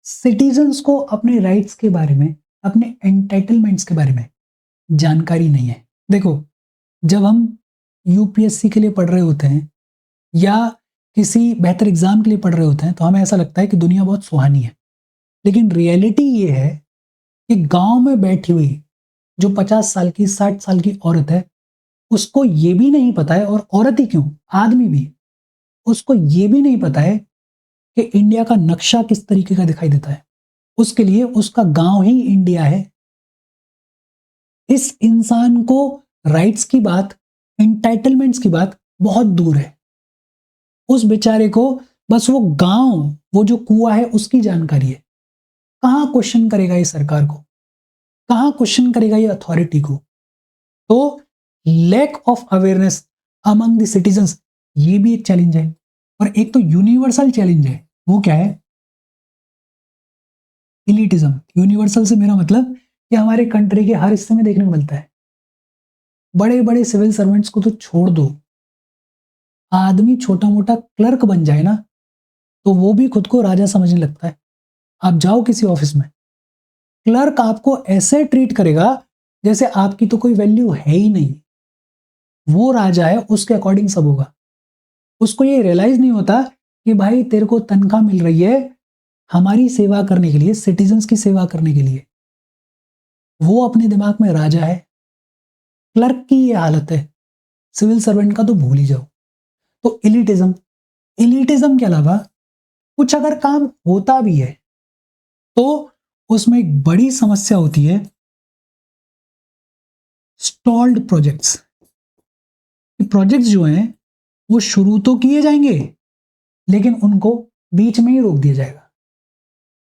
Citizens को अपने राइट्स के बारे में, अपने एंटाइटलमेंट्स के बारे में जानकारी नहीं है। देखो, जब हम यूपीएससी के लिए पढ़ रहे होते हैं या किसी बेहतर एग्जाम के लिए पढ़ रहे होते हैं, तो हमें ऐसा लगता है कि दुनिया बहुत सुहानी है। लेकिन रियलिटी ये है कि गांव में बैठी हुई जो 50 साल की, 60 साल की औरत है, उसको ये भी नहीं पता है, और औरत ही क्यों, आदमी भी, उसको ये भी नहीं पता है कि इंडिया का नक्शा किस तरीके का दिखाई देता है। उसके लिए उसका गांव ही इंडिया है। इस इंसान को राइट्स की बात, एंटाइटलमेंट्स की बात बहुत दूर है। उस बेचारे को बस वो गांव, वो जो कुआं है, उसकी जानकारी है। कहां क्वेश्चन करेगा ये सरकार को, कहां क्वेश्चन करेगा ये अथॉरिटी को। तो lack of awareness among the citizens, ये भी एक चैलेंज है। और एक तो यूनिवर्सल चैलेंज है, वो क्या है? इलिटिज्म। यूनिवर्सल से मेरा मतलब कि हमारे कंट्री के हर हिस्से में देखने को मिलता है। बड़े बड़े सिविल सर्वेंट्स को तो छोड़ दो, आदमी छोटा मोटा क्लर्क बन जाए ना, तो वो भी खुद को राजा समझने लगता है। आप जाओ किसी ऑफिस में, क्लर्क आपको ऐसे ट्रीट करेगा जैसे आपकी तो कोई वैल्यू है ही नहीं। वो राजा है, उसके अकॉर्डिंग सब होगा। उसको ये रियलाइज नहीं होता कि भाई तेरे को तनख्वाह मिल रही है हमारी सेवा करने के लिए, सिटीजन्स की सेवा करने के लिए। वो अपने दिमाग में राजा है। क्लर्क की ये हालत है, सिविल सर्वेंट का तो भूल ही जाओ। तो इलिटिज्म, इलिटिज्म के अलावा कुछ अगर काम होता भी है तो उसमें एक बड़ी समस्या होती है, स्टॉल्ड प्रोजेक्ट्स। प्रोजेक्ट्स जो हैं वो शुरू तो किए जाएंगे, लेकिन उनको बीच में ही रोक दिया जाएगा।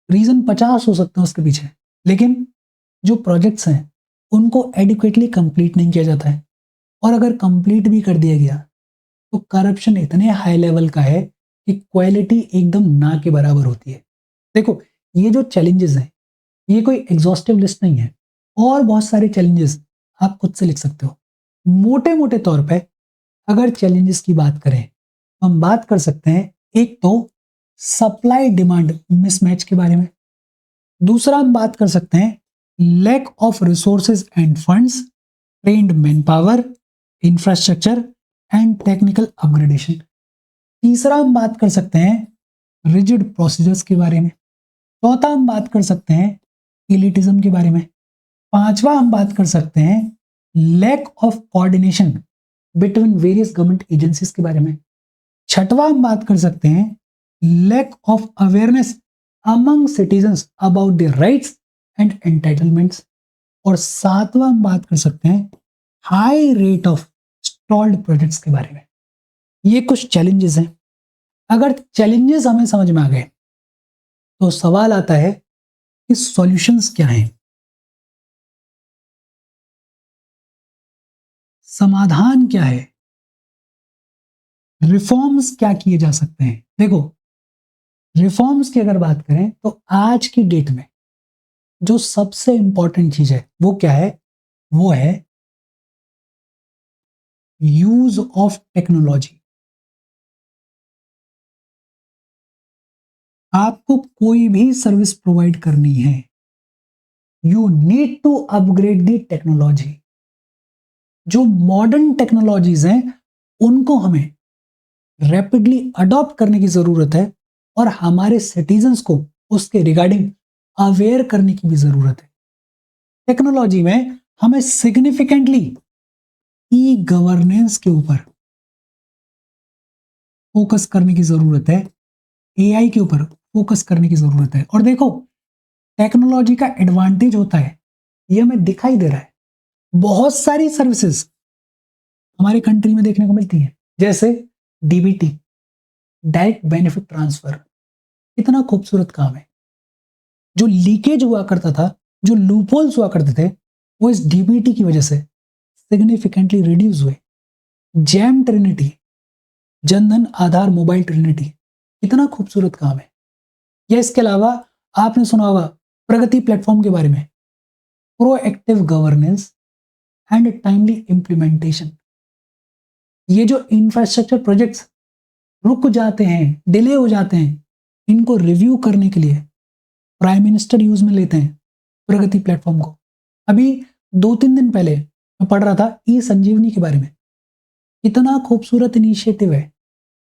रीजन 50 हो सकते हैं उसके पीछे, लेकिन जो प्रोजेक्ट्स हैं उनको एडिक्वेटली कंप्लीट नहीं किया जाता है। और अगर कंप्लीट भी कर दिया गया तो करप्शन इतने हाई लेवल का है कि क्वालिटी एकदम ना के बराबर होती है। देखो, ये जो चैलेंजेस हैं, ये कोई एग्जॉस्टिव लिस्ट नहीं है, और बहुत सारे चैलेंजेस आप खुद से लिख सकते हो। मोटे मोटे तौर पे अगर चैलेंजेस की बात करें, हम बात कर सकते हैं एक तो सप्लाई डिमांड मिसमैच के बारे में। दूसरा हम बात कर सकते हैं lack of resources and funds, trained manpower, infrastructure and technical upgradation. तीसरा हम बात कर सकते हैं रिजिड प्रोसीजर्स के बारे में। चौथा हम बात कर सकते हैं इलिटिज्म के बारे में। पांचवा हम बात कर सकते हैं lack of coordination between various government agencies के बारे में। छठवां हम बात कर सकते हैं lack of awareness among citizens about their rights and entitlements. और सातवां हम बात कर सकते हैं high rate of stalled projects के बारे में। ये कुछ चैलेंजेस हैं। अगर चैलेंजेस हमें समझ में आ गए तो सवाल आता है कि सॉल्यूशंस क्या हैं, समाधान क्या है, रिफॉर्म्स क्या किए जा सकते हैं। देखो, रिफॉर्म्स की अगर बात करें तो आज की डेट में जो सबसे इंपॉर्टेंट चीज है वो क्या है? वो है यूज ऑफ टेक्नोलॉजी। आपको कोई भी सर्विस प्रोवाइड करनी है, you need to upgrade the technology. जो मॉडर्न टेक्नोलॉजीज हैं उनको हमें रैपिडली अडॉप्ट करने की जरूरत है, और हमारे सिटीजन्स को उसके रिगार्डिंग अवेयर करने की भी जरूरत है। टेक्नोलॉजी में हमें सिग्निफिकेंटली ई गवर्नेंस के ऊपर फोकस करने की जरूरत है, एआई के ऊपर फोकस करने की जरूरत है। और देखो, टेक्नोलॉजी का एडवांटेज होता है, ये हमें दिखाई दे रहा है। बहुत सारी सर्विसेज हमारे कंट्री में देखने को मिलती है, जैसे डीबीटी, डायरेक्ट बेनिफिट ट्रांसफर। कितना खूबसूरत काम है। जो लीकेज हुआ करता था, जो लूपहोल्स हुआ करते थे, वो इस डीबीटी की वजह से सिग्निफिकेंटली रिड्यूस हुए। Jam Trinity, Jan Dhan Aadhaar mobile Trinity, कितना खूबसूरत काम है। या इसके अलावा आपने सुना होगा प्रगति प्लेटफॉर्म के बारे में, proactive governance and timely implementation. ये जो इंफ्रास्ट्रक्चर प्रोजेक्ट्स रुक जाते हैं, डिले हो जाते हैं, इनको रिव्यू करने के लिए प्राइम मिनिस्टर यूज में लेते हैं प्रगति प्लेटफॉर्म को। अभी 2-3 दिन पहले मैं पढ़ रहा था ई संजीवनी के बारे में। इतना खूबसूरत इनिशिएटिव है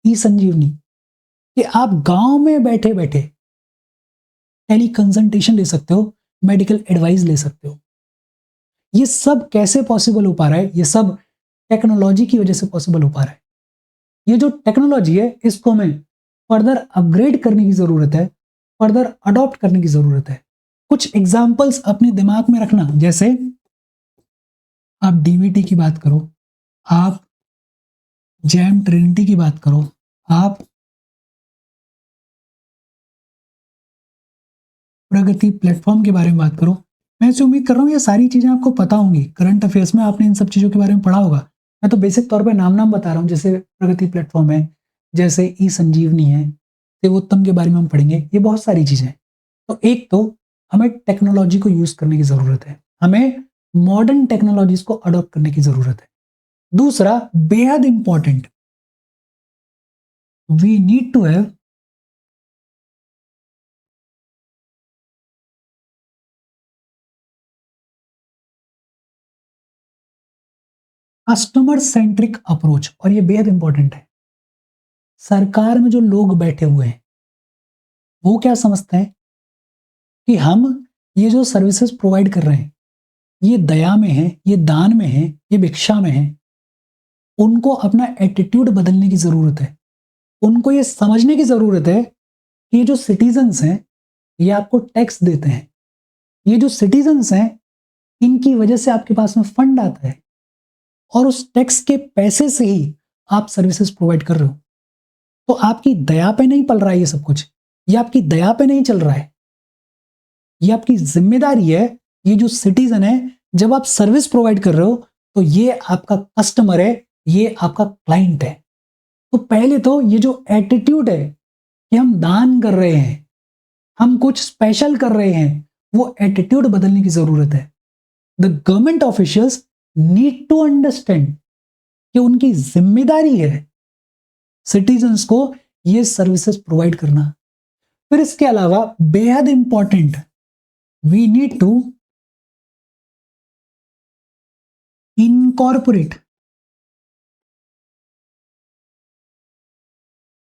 ई संजीवनी कि आप गांव में बैठे बैठे टेली कंसल्टेशन ले सकते हो, मेडिकल एडवाइस ले सकते हो। ये सब कैसे पॉसिबल हो पा रहा है? ये सब टेक्नोलॉजी की वजह से पॉसिबल हो पा रहा है। ये जो टेक्नोलॉजी है इसको हमें फर्दर अपग्रेड करने की जरूरत है, फर्दर अडॉप्ट करने की जरूरत है। कुछ एग्जांपल्स अपने दिमाग में रखना, जैसे आप डीवीटी की बात करो, आप जैम ट्रिनिटी की बात करो, आप प्रगति प्लेटफॉर्म के बारे में बात करो। मैं इससे उम्मीद कर रहा हूँ ये सारी चीजें आपको पता होंगी। करंट अफेयर्स में आपने इन सब चीजों के बारे में पढ़ा होगा। मैं तो बेसिक तौर पे नाम बता रहा हूँ, जैसे प्रगति प्लेटफॉर्म है, जैसे ई संजीवनी है, देवोत्तम के बारे में हम पढ़ेंगे। ये बहुत सारी चीजें हैं। तो एक तो हमें टेक्नोलॉजी को यूज करने की जरूरत है, हमें मॉडर्न टेक्नोलॉजीज को अडॉप्ट करने की जरूरत है। दूसरा बेहद important, we need to have customer centric approach. और ये बेहद इंपॉर्टेंट है। सरकार में जो लोग बैठे हुए हैं वो क्या समझते हैं कि हम ये जो सर्विसेज प्रोवाइड कर रहे हैं ये दया में है, ये दान में है, ये भिक्षा में है। उनको अपना एटीट्यूड बदलने की जरूरत है। उनको ये समझने की जरूरत है कि ये जो सिटीजन्स हैं ये आपको टैक्स देते हैं। ये जो सिटीजन्स हैं इनकी वजह से आपके पास में फंड आता है और उस टैक्स के पैसे से ही आप सर्विसेज प्रोवाइड कर रहे हो। तो आपकी दया पे नहीं पल रहा है ये सब कुछ, ये आपकी दया पे नहीं चल रहा है। ये आपकी जिम्मेदारी है। ये जो सिटीजन है, जब आप सर्विस प्रोवाइड कर रहे हो तो ये आपका कस्टमर है, ये आपका क्लाइंट है। तो पहले तो ये जो एटीट्यूड है कि हम दान कर रहे हैं, हम कुछ स्पेशल कर रहे हैं, वो एटीट्यूड बदलने की जरूरत है। The government officials need to understand कि उनकी जिम्मेदारी है सिटीजन्स को ये सर्विसेज प्रोवाइड करना। फिर इसके अलावा बेहद important, we need to incorporate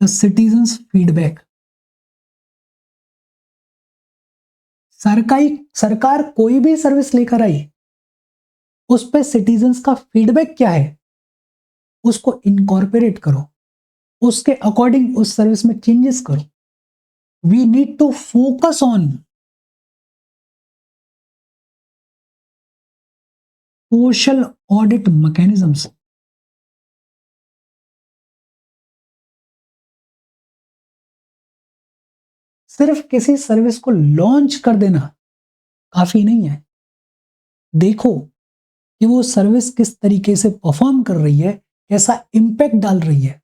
the citizens feedback. सरकार कोई भी सर्विस लेकर आई, उस पर सिटीजन्स का फीडबैक क्या है उसको इनकॉर्पोरेट करो, उसके अकॉर्डिंग उस सर्विस में चेंजेस करो। We need to focus on social audit mechanisms. सिर्फ किसी सर्विस को लॉन्च कर देना काफी नहीं है। देखो कि वो सर्विस किस तरीके से परफॉर्म कर रही है, कैसा इंपैक्ट डाल रही है।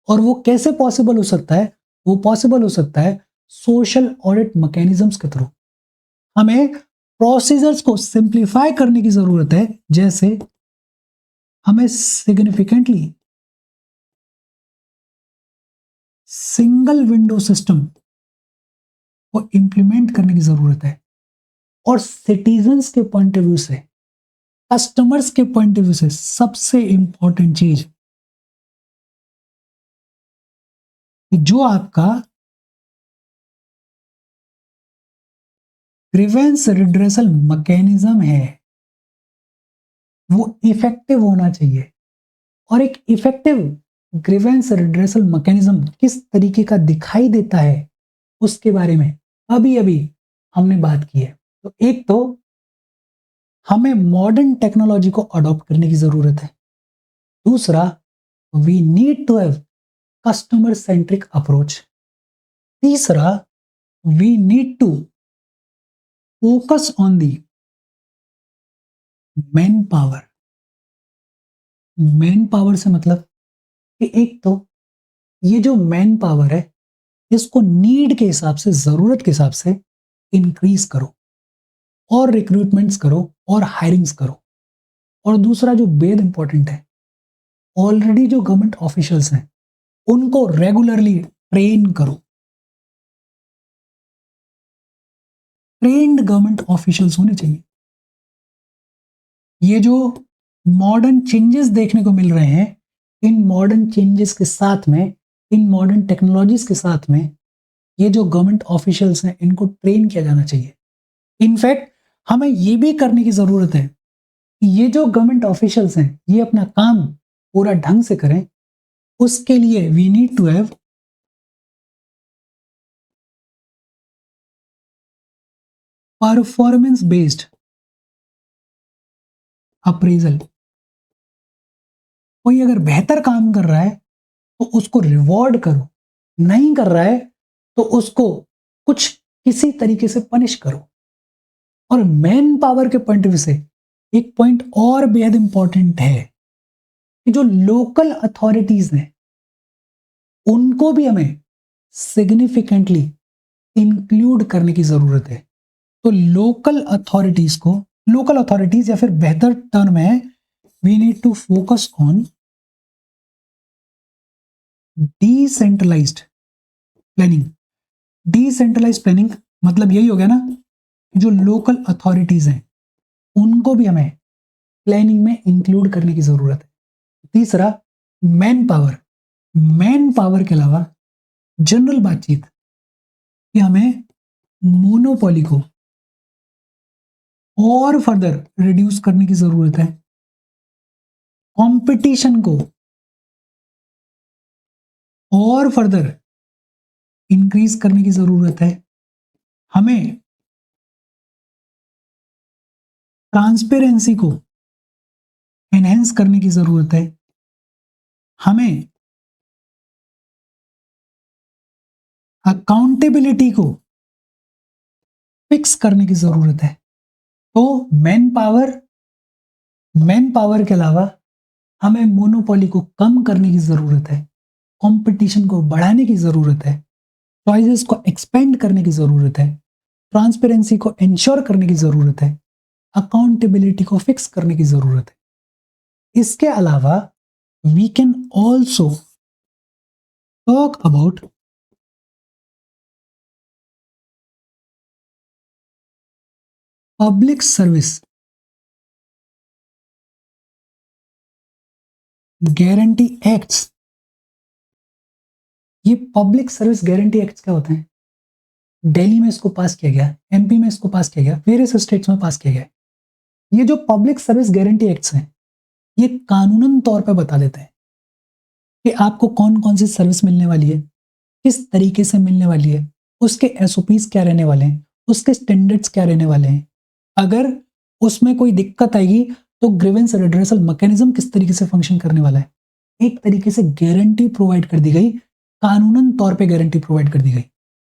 और वो कैसे पॉसिबल हो सकता है? वो पॉसिबल हो सकता है सोशल ऑडिट मैकेनिज्म्स के थ्रू। हमें प्रोसीजर्स को सिंप्लीफाई करने की जरूरत है। जैसे हमें सिग्निफिकेंटली सिंगल विंडो सिस्टम को इंप्लीमेंट करने की जरूरत है। और सिटीजन्स के पॉइंट ऑफ व्यू से, कस्टमर्स के पॉइंट ऑफ व्यू से सबसे इंपॉर्टेंट चीज जो आपका ग्रीवेंस रिड्रेसल मैकेनिज्म है वो इफेक्टिव होना चाहिए। और एक इफेक्टिव ग्रीवेंस रिड्रेसल मैकेनिज्म किस तरीके का दिखाई देता है उसके बारे में अभी अभी हमने बात की है। तो एक तो हमें मॉडर्न टेक्नोलॉजी को अडॉप्ट करने की जरूरत है। दूसरा, we need to have customer centric approach. तीसरा, we need to focus on the man power. Man power से मतलब कि एक तो ये जो मैन पावर है इसको नीड के हिसाब से, जरूरत के हिसाब से इंक्रीज करो। और रिक्रूटमेंट्स करो और हायरिंग्स करो। और दूसरा जो बेहद इंपॉर्टेंट है, ऑलरेडी जो गवर्नमेंट ऑफिशियल्स हैं उनको रेगुलरली ट्रेन करो। ट्रेन्ड गवर्नमेंट ऑफिशियल्स होने चाहिए। ये जो मॉडर्न चेंजेस देखने को मिल रहे हैं, इन मॉडर्न चेंजेस के साथ में, इन मॉडर्न टेक्नोलॉजीज के साथ में, ये जो गवर्नमेंट ऑफिशियल्स हैं इनको ट्रेन किया जाना चाहिए। इनफैक्ट हमें ये भी करने की जरूरत है कि ये जो गवर्नमेंट ऑफिशियल्स हैं ये अपना काम पूरा ढंग से करें। उसके लिए we need to have performance based appraisal. कोई अगर बेहतर काम कर रहा है तो उसको रिवॉर्ड करो, नहीं कर रहा है तो उसको कुछ किसी तरीके से पनिश करो। और मैन पावर के पॉइंट ऑफ व्यू से एक पॉइंट और बेहद इंपॉर्टेंट है कि जो लोकल अथॉरिटीज हैं उनको भी हमें सिग्निफिकेंटली इंक्लूड करने की जरूरत है। तो लोकल अथॉरिटीज या फिर बेहतर टर्म है, we need to focus on decentralised planning. Decentralised planning मतलब यही हो गया ना, जो लोकल अथॉरिटीज हैं उनको भी हमें प्लानिंग में इंक्लूड करने की जरूरत है। तीसरा, मैन पावर। मैन पावर के अलावा जनरल बातचीत कि हमें मोनोपोली को और फर्दर रिड्यूस करने की जरूरत है। कंपटीशन को और फर्दर इंक्रीज करने की जरूरत है। हमें ट्रांसपेरेंसी को एनहेंस करने की जरूरत है। हमें अकाउंटेबिलिटी को फिक्स करने की जरूरत है। तो मैन पावर के अलावा हमें मोनोपोली को कम करने की जरूरत है, कंपटीशन को बढ़ाने की जरूरत है, चॉइसेस को एक्सपेंड करने की जरूरत है, ट्रांसपेरेंसी को इंश्योर करने की जरूरत है, अकाउंटेबिलिटी को फिक्स करने की जरूरत है। इसके अलावा we can also talk about public service guarantee acts. ये पब्लिक सर्विस गारंटी एक्ट्स क्या होते हैं? दिल्ली में इसको पास किया गया, एमपी में इसको पास किया गया, वेरियस स्टेट्स में पास किया गया। ये जो पब्लिक सर्विस गारंटी एक्ट्स हैं ये कानूनन तौर पर बता देते हैं कि आपको कौन कौन सी सर्विस मिलने वाली है, किस तरीके से मिलने वाली है, उसके एसओपीज क्या रहने वाले हैं, उसके स्टैंडर्ड्स क्या रहने वाले हैं। अगर उसमें कोई दिक्कत आएगी तो ग्रीवेंस रिड्रेसल मैकेनिज्म किस तरीके से फंक्शन करने वाला है। एक तरीके से गारंटी प्रोवाइड कर दी गई, कानूनन तौर पे गारंटी प्रोवाइड कर दी गई।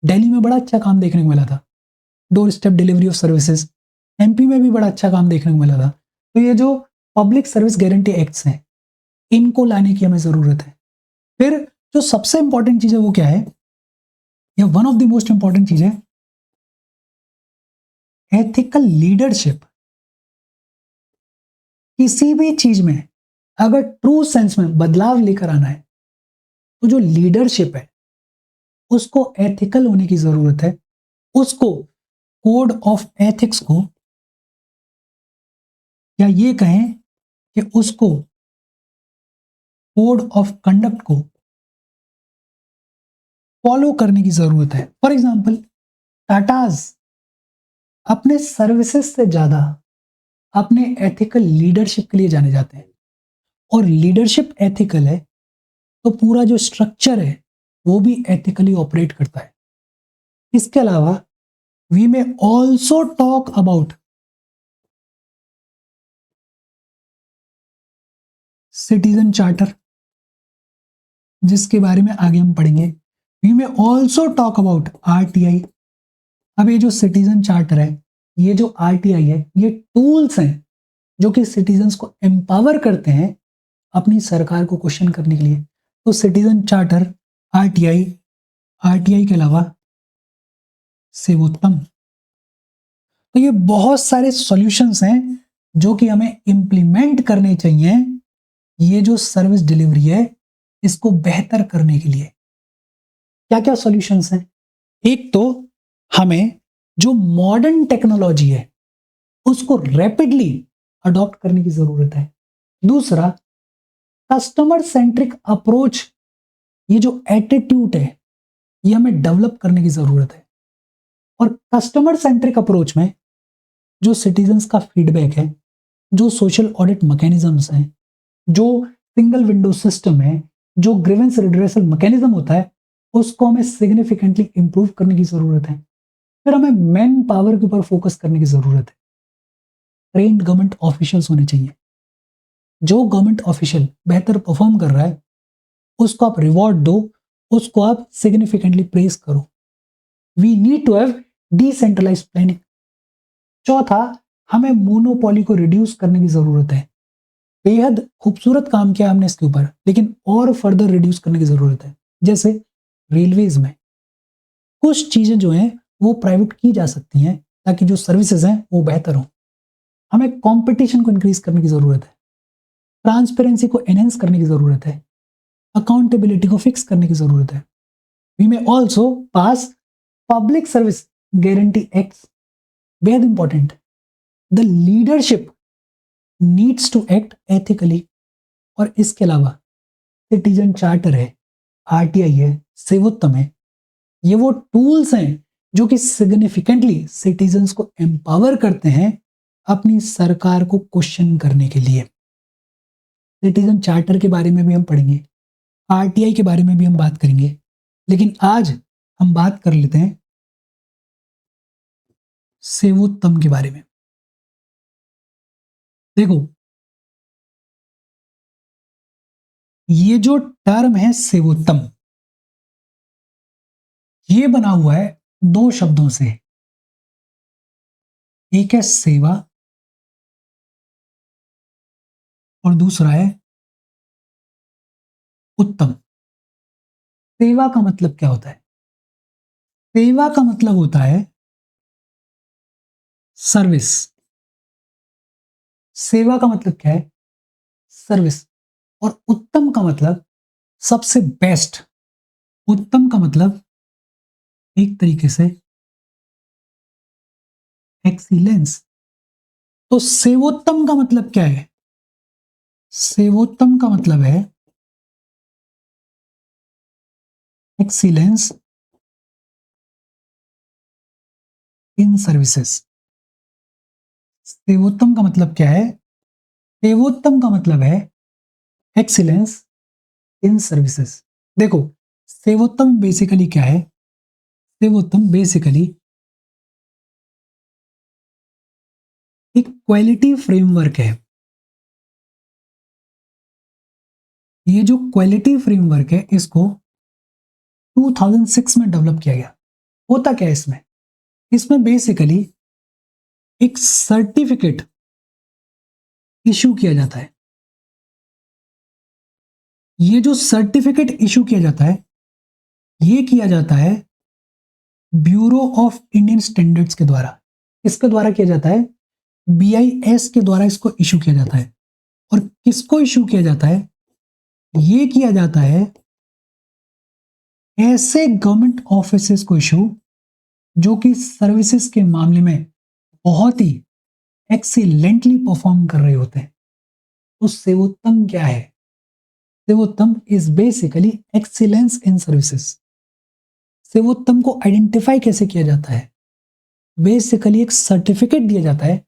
दिल्ली में बड़ा अच्छा काम देखने को मिला था, door step delivery of services. MP में भी बड़ा अच्छा काम देखने को मिला था। तो ये जो पब्लिक सर्विस गारंटी एक्ट्स हैं इनको लाने की हमें जरूरत है। फिर जो सबसे इंपॉर्टेंट चीज है वो क्या है, या one of the most important चीज है एथिकल लीडरशिप। किसी भी चीज में अगर ट्रू सेंस में बदलाव लेकर आना है तो जो लीडरशिप है उसको एथिकल होने की जरूरत है। उसको कोड ऑफ एथिक्स को, या ये कहें कि उसको कोड ऑफ कंडक्ट को फॉलो करने की जरूरत है। फॉर एग्जाम्पल, टाटाज अपने सर्विसेज से ज्यादा अपने एथिकल लीडरशिप के लिए जाने जाते हैं। और लीडरशिप एथिकल है तो पूरा जो स्ट्रक्चर है वो भी एथिकली ऑपरेट करता है। इसके अलावा we may also talk about citizen charter, जिसके बारे में आगे हम पढ़ेंगे। We may also talk about RTI. अब ये जो सिटीजन चार्टर है, ये जो आरटीआई है, ये टूल्स हैं जो कि सिटीजन्स को एम्पावर करते हैं अपनी सरकार को क्वेश्चन करने के लिए। तो सिटीजन चार्टर, आरटीआई, आरटीआई के अलावा सेवोत्तम। तो ये बहुत सारे सॉल्यूशंस हैं जो कि हमें इम्प्लीमेंट करने चाहिए ये जो सर्विस डिलीवरी है इसको बेहतर करने के लिए। क्या क्या सॉल्यूशंस हैं? एक तो हमें जो मॉडर्न टेक्नोलॉजी है उसको रैपिडली अडॉप्ट करने की जरूरत है। दूसरा, कस्टमर सेंट्रिक अप्रोच, ये जो एटीट्यूड है ये हमें डेवलप करने की जरूरत है। और कस्टमर सेंट्रिक अप्रोच में जो सिटीजन्स का फीडबैक है, जो सोशल ऑडिट मैकेनिज्म्स हैं, जो सिंगल विंडो सिस्टम है, जो ग्रीवेंस रिड्रेसल मैकेनिज्म होता है, उसको हमें सिग्निफिकेंटली इंप्रूव करने की जरूरत है। फिर हमें मैन पावर के ऊपर फोकस करने की जरूरत है। ट्रेन्ड गवर्नमेंट ऑफिशियल्स होने चाहिए। जो गवर्नमेंट ऑफिशियल बेहतर परफॉर्म कर रहा है उसको आप रिवॉर्ड दो, उसको आप सिग्निफिकेंटली प्रेस करो। We need to have decentralise planning. चौथा, हमें मोनोपोली को रिड्यूस करने की जरूरत है। बेहद खूबसूरत काम किया हमने इसके ऊपर, लेकिन और फर्दर रिड्यूस करने की जरूरत है। जैसे रेलवेज में कुछ चीजें जो हैं वो प्राइवेट की जा सकती हैं ताकि जो सर्विसेज हैं वो बेहतर हो। हमें कंपटीशन को इंक्रीज करने की जरूरत है, ट्रांसपेरेंसी को एनहेंस करने की जरूरत है, अकाउंटेबिलिटी को फिक्स करने की जरूरत है। We may also pass public service guarantee act, बेहद important. The leadership needs to act ethically. और इसके अलावा सिटीजन चार्टर है, आरटीआई है, सेवोत्तम है, ये वो टूल्स हैं जो कि सिग्निफिकेंटली सिटीजन्स को एम्पावर करते हैं अपनी सरकार को क्वेश्चन करने के लिए। सिटीजन चार्टर के बारे में भी हम पढ़ेंगे, आरटीआई के बारे में भी हम बात करेंगे, लेकिन आज हम बात कर लेते हैं सेवोत्तम के बारे में। देखो, ये जो टर्म है सेवोत्तम, ये बना हुआ है दो शब्दों से। एक है सेवा और दूसरा है उत्तम। सेवा का मतलब क्या होता है? सेवा का मतलब होता है सर्विस। सेवा का मतलब क्या है? सर्विस। और उत्तम का मतलब सबसे बेस्ट। उत्तम का मतलब एक तरीके से एक्सीलेंस। तो सेवोत्तम का मतलब क्या है? सेवोत्तम का मतलब है एक्सीलेंस इन सर्विसेज। सेवोत्तम का मतलब क्या है? सेवोत्तम का मतलब है एक्सीलेंस इन सर्विसेज। देखो, सेवोत्तम बेसिकली क्या है? सेवोत्तम बेसिकली एक क्वालिटी फ्रेमवर्क है। ये जो क्वालिटी फ्रेमवर्क है इसको 2006 में डेवलप किया गया। होता क्या है इसमें? इसमें बेसिकली एक सर्टिफिकेट इशू किया जाता है। ये जो सर्टिफिकेट इशू किया जाता है ये किया जाता है ब्यूरो ऑफ इंडियन स्टैंडर्ड्स के द्वारा। इसके द्वारा किया जाता है, बीआईएस के द्वारा इसको इशू किया जाता है। और किसको इशू किया जाता है? ये किया जाता है ऐसे गवर्नमेंट ऑफिसेस को इशू जो कि सर्विसेज के मामले में बहुत ही एक्सीलेंटली परफॉर्म कर रहे होते हैं। तो सेवोत्तम क्या है? Sevottam is basically excellence in services. Sevottam को आइडेंटिफाई कैसे किया जाता है? बेसिकली एक सर्टिफिकेट दिया जाता है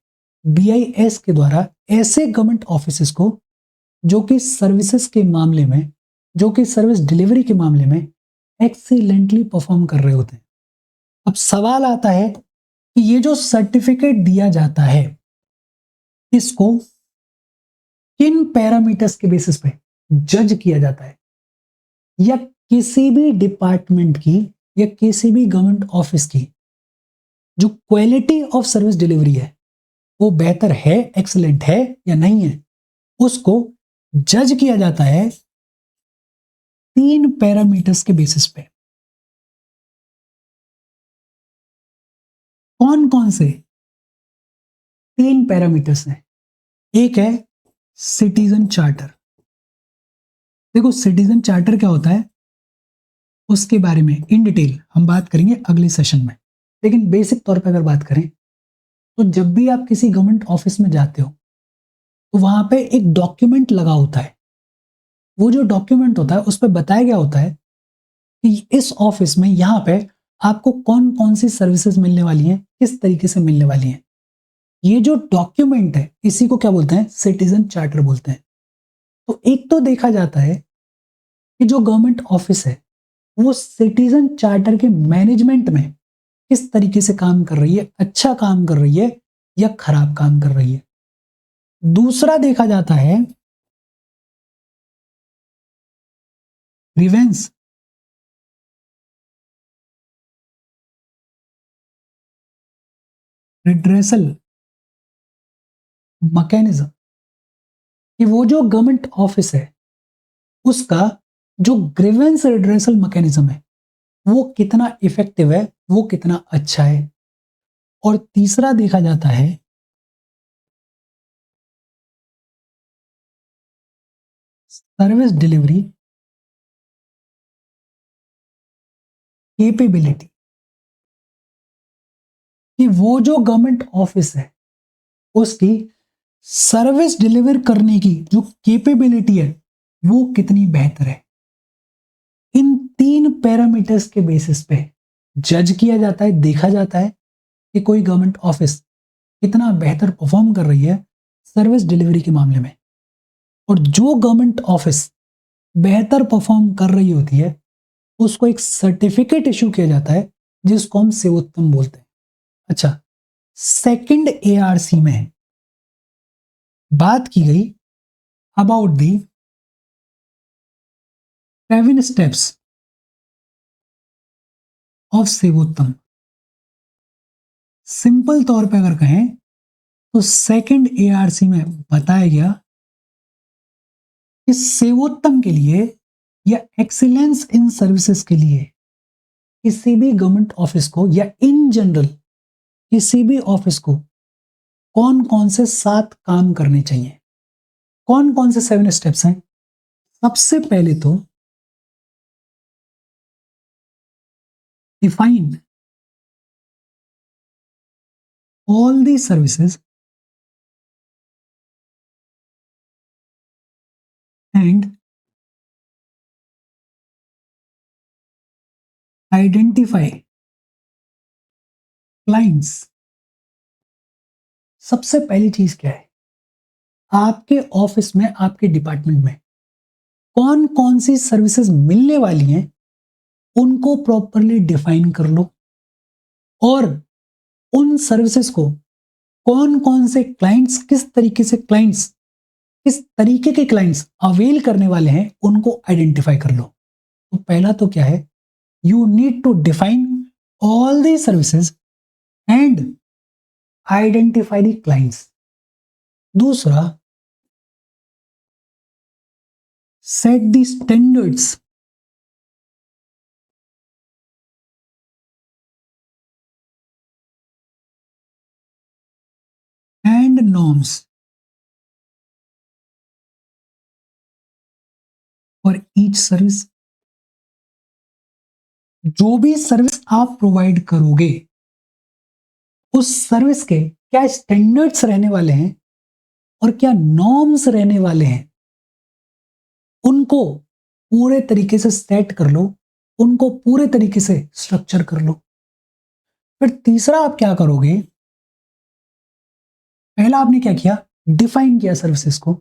बीआईएस के द्वारा ऐसे गवर्नमेंट ऑफिसेस को जो कि सर्विसेज के मामले में, जो कि सर्विस डिलीवरी के मामले में एक्सीलेंटली परफॉर्म कर रहे होते हैं। अब सवाल आता है कि ये जो सर्टिफिकेट दिया जाता है इसको किन पैरामीटर्स के बेसिस पे जज किया जाता है? या किसी भी डिपार्टमेंट की या किसी भी गवर्नमेंट ऑफिस की जो क्वालिटी ऑफ सर्विस डिलीवरी है वो बेहतर है, एक्सीलेंट है या नहीं है, उसको जज किया जाता है 3 पैरामीटर्स के बेसिस पे। कौन कौन से? 3 पैरामीटर्स हैं। एक है सिटीजन चार्टर। देखो सिटीजन चार्टर क्या होता है उसके बारे में इन डिटेल हम बात करेंगे अगले सेशन में, लेकिन बेसिक तौर पर अगर बात करें तो जब भी आप किसी गवर्नमेंट ऑफिस में जाते हो तो वहां पे एक डॉक्यूमेंट लगा होता है। वो जो डॉक्यूमेंट होता है उस पर बताया गया होता है कि इस ऑफिस में यहाँ पे आपको कौन कौन सी सर्विसेज मिलने वाली हैं, किस तरीके से मिलने वाली हैं। ये जो डॉक्यूमेंट है इसी को क्या बोलते हैं, सिटीजन चार्टर बोलते हैं। तो एक तो देखा जाता है कि जो गवर्नमेंट ऑफिस है वो सिटीजन चार्टर के मैनेजमेंट में किस तरीके से काम कर रही है, अच्छा काम कर रही है या खराब काम कर रही है। दूसरा देखा जाता है ग्रीवेंस। रिड्रेसल मैकेनिज्म कि वो जो गवर्नमेंट ऑफिस है उसका जो ग्रीवेंस रिड्रेसल मैकेनिज्म है वो कितना इफेक्टिव है, वो कितना अच्छा है। और तीसरा देखा जाता है सर्विस डिलीवरी कैपेबिलिटी कि वो जो गवर्नमेंट ऑफिस है उसकी सर्विस डिलीवर करने की जो कैपेबिलिटी है वो कितनी बेहतर है। इन 3 पैरामीटर्स के बेसिस पे जज किया जाता है, देखा जाता है कि कोई गवर्नमेंट ऑफिस कितना बेहतर परफॉर्म कर रही है सर्विस डिलीवरी के मामले में। और जो गवर्नमेंट ऑफिस बेहतर परफॉर्म कर रही होती है उसको एक सर्टिफिकेट इशू किया जाता है जिसको हम सेवोत्तम बोलते हैं। अच्छा, सेकंड एआरसी में बात की गई about the 7 steps of Sevottam. Simple तौर पे अगर कहें तो सेकंड एआरसी में बताया गया कि सेवोत्तम के लिए या एक्सीलेंस इन सर्विसेज के लिए किसी भी गवर्नमेंट ऑफिस को या इन जनरल किसी भी ऑफिस को कौन कौन से 7 काम करने चाहिए। कौन कौन से 7 स्टेप्स हैं? सबसे पहले तो define all the services and identify clients. सबसे पहली चीज क्या है, आपके ऑफिस में आपके डिपार्टमेंट में कौन कौन सी सर्विसेज मिलने वाली हैं उनको प्रॉपरली डिफाइन कर लो और उन सर्विसेज को कौन कौन से क्लाइंट्स किस तरीके के क्लाइंट्स अवेल करने वाले हैं उनको आइडेंटिफाई कर लो। तो पहला तो क्या है, you need to define all the services and identify the clients. दूसरा, set the standards and norms for each service. जो भी सर्विस आप प्रोवाइड करोगे उस सर्विस के क्या स्टैंडर्ड्स रहने वाले हैं और क्या नॉर्म्स रहने वाले हैं उनको पूरे तरीके से सेट कर लो, उनको पूरे तरीके से स्ट्रक्चर कर लो। फिर तीसरा आप क्या करोगे, पहला आपने क्या किया, डिफाइन किया सर्विसेज को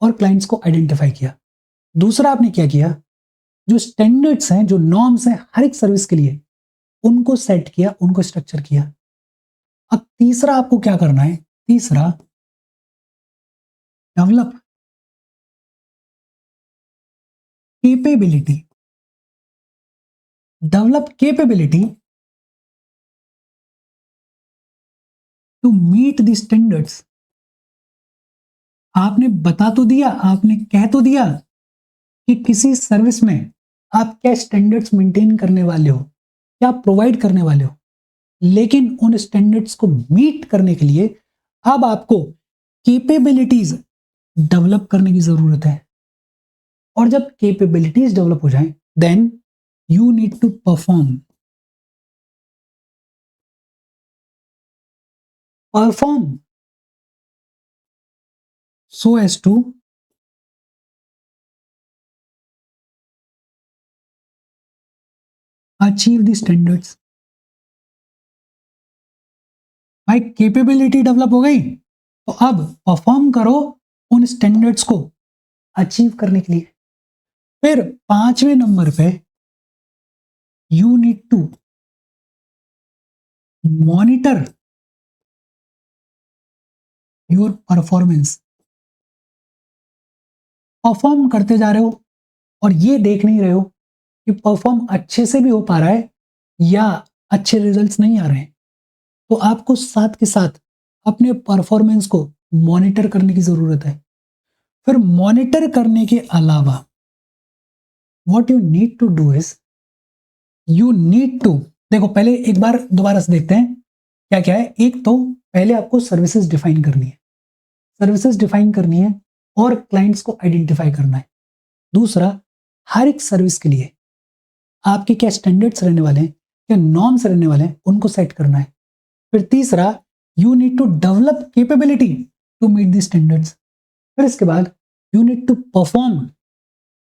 और क्लाइंट्स को आइडेंटिफाई किया। दूसरा आपने क्या किया, जो स्टैंडर्ड्स हैं, जो नॉर्म्स हैं हर एक सर्विस के लिए उनको सेट किया, उनको स्ट्रक्चर किया। अब तीसरा आपको क्या करना है, तीसरा develop capability. Develop capability to meet the standards. आपने बता तो दिया, आपने कह तो दिया कि किसी सर्विस में आप क्या स्टैंडर्ड्स मेंटेन करने वाले हो, क्या प्रोवाइड करने वाले हो, लेकिन उन स्टैंडर्ड्स को मीट करने के लिए अब आपको कैपेबिलिटीज डेवलप करने की जरूरत है, और जब कैपेबिलिटीज डेवलप हो जाएं, then you need to perform so as to achieve the standards। भाई कैपेबिलिटी डेवलप हो गई, तो अब परफॉर्म करो उन स्टैंडर्ड्स को अचीव करने के लिए। फिर 5वें नंबर पे you need to monitor your performance. Perform करते जा रहे हो और ये देख नहीं रहे हो कि परफॉर्म अच्छे से भी हो पा रहा है या अच्छे रिजल्ट्स नहीं आ रहे हैं, तो आपको साथ के साथ अपने परफॉर्मेंस को मॉनिटर करने की जरूरत है। फिर मॉनिटर करने के अलावा what you need to do is you need to, देखो पहले एक बार दोबारा से देखते हैं क्या क्या है। एक तो पहले आपको सर्विसेज डिफाइन करनी है, सर्विसेज डिफाइन करनी है और क्लाइंट्स को आइडेंटिफाई करना है। दूसरा, हर एक सर्विस के लिए आपके क्या स्टैंडर्ड्स रहने वाले हैं, क्या नॉर्म्स रहने वाले हैं, उनको सेट करना है। फिर तीसरा, you need to develop capability to meet the standards. फिर इसके बाद you need to perform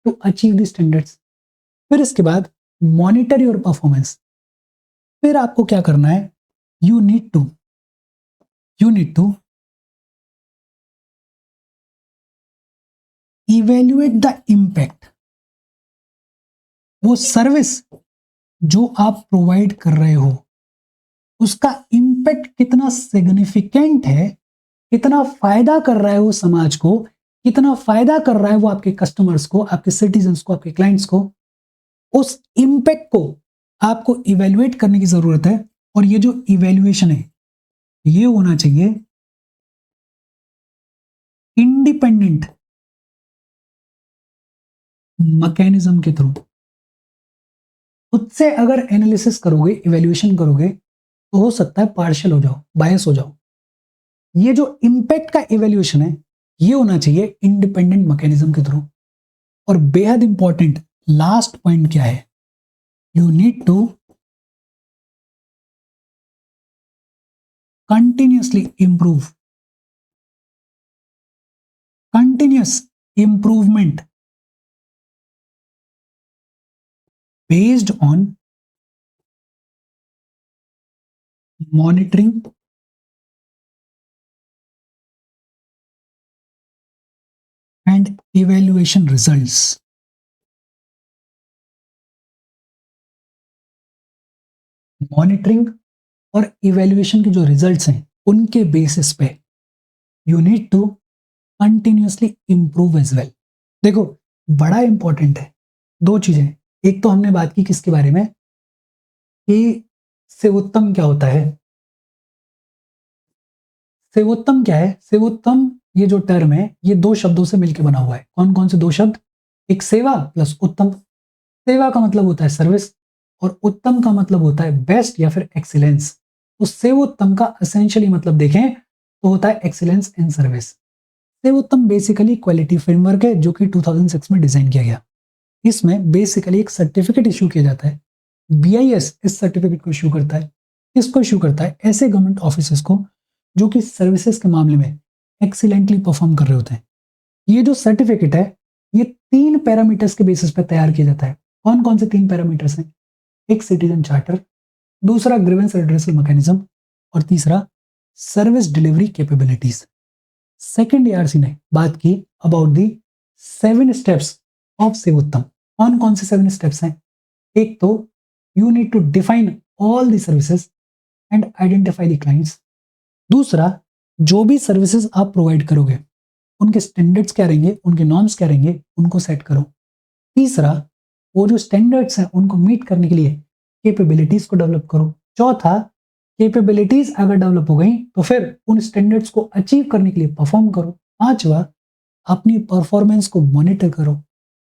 to achieve the standards. फिर इसके बाद मॉनिटर योर परफॉर्मेंस। फिर आपको क्या करना है, you need to evaluate the impact. वो सर्विस जो आप प्रोवाइड कर रहे हो उसका इम्पैक्ट कितना सिग्निफिकेंट है, कितना फायदा कर रहा है वो समाज को, कितना फायदा कर रहा है वो आपके कस्टमर्स को, आपके सिटीजन्स को, आपके क्लाइंट्स को। उस इम्पैक्ट को आपको इवेल्युएट करने की जरूरत है। और ये जो इवेल्युएशन है ये होना चाहिए इंडिपेंडेंट मैकेनिज्म के थ्रू। खुद से अगर एनालिसिस करोगे, इवेल्युएशन करोगे, तो हो सकता है पार्शियल हो जाओ, बायस हो जाओ। ये जो इम्पैक्ट का इवेल्युएशन है ये होना चाहिए इंडिपेंडेंट मैकेनिज्म के थ्रू। और बेहद इंपॉर्टेंट लास्ट पॉइंट क्या है, you need to continuously improve, continuous improvement based on monitoring and evaluation results। Monitoring और इवेल्युएशन के जो रिजल्ट्स हैं उनके बेसिस पे you need to continuously improve as well. देखो बड़ा इंपॉर्टेंट है दो चीजें। एक तो हमने बात की किसके बारे में कि सेवोत्तम क्या होता है। सेवोत्तम क्या है, सेवोत्तम ये जो टर्म है ये दो शब्दों से मिलकर बना हुआ है। कौन कौन से दो शब्द, एक सेवा प्लस उत्तम। सेवा का मतलब होता है सर्विस और उत्तम का मतलब होता है बेस्ट या फिर एक्सीलेंस। तो सेवोत्तम का एसेंशियली मतलब देखें तो होता है excellence in service. Sevottam basically quality framework है जो कि 2006 में डिजाइन किया गया। इसमें बेसिकली एक सर्टिफिकेट इशू किया जाता है। बीआईएस इस सर्टिफिकेट को इशू करता है। इसको इशू करता है ऐसे गवर्नमेंट ऑफिसर्स को जो कि सर्विसेज के मामले में एक्सीलेंटली परफॉर्म कर रहे होते हैं। ये जो सर्टिफिकेट है ये 3 पैरामीटर्स के बेसिस पे तैयार किया जाता है। कौन कौन से 3 पैरामीटर्स हैं, एक सिटीजन चार्टर, दूसरा ग्रीवेंस रिड्रेसल मैकेनिज्म और तीसरा service delivery capabilities. Second ARC ने बात की about the 7 steps of Sevottam. कौन कौन से 7 स्टेप्स हैं, एक तो you need to define all the services and identify the clients. दूसरा, जो भी सर्विसेज आप प्रोवाइड करोगे उनके स्टैंडर्ड्स क्या रहेंगे, उनके नॉर्म्स क्या रहेंगे, उनको सेट करो। तीसरा, वो जो स्टैंडर्ड्स हैं उनको मीट करने के लिए कैपेबिलिटीज को डेवलप करो। चौथा, कैपेबिलिटीज अगर डेवलप हो गई तो फिर उन स्टैंडर्ड्स को अचीव करने के लिए परफॉर्म करो। पांचवा, अपनी परफॉर्मेंस को मॉनिटर करो।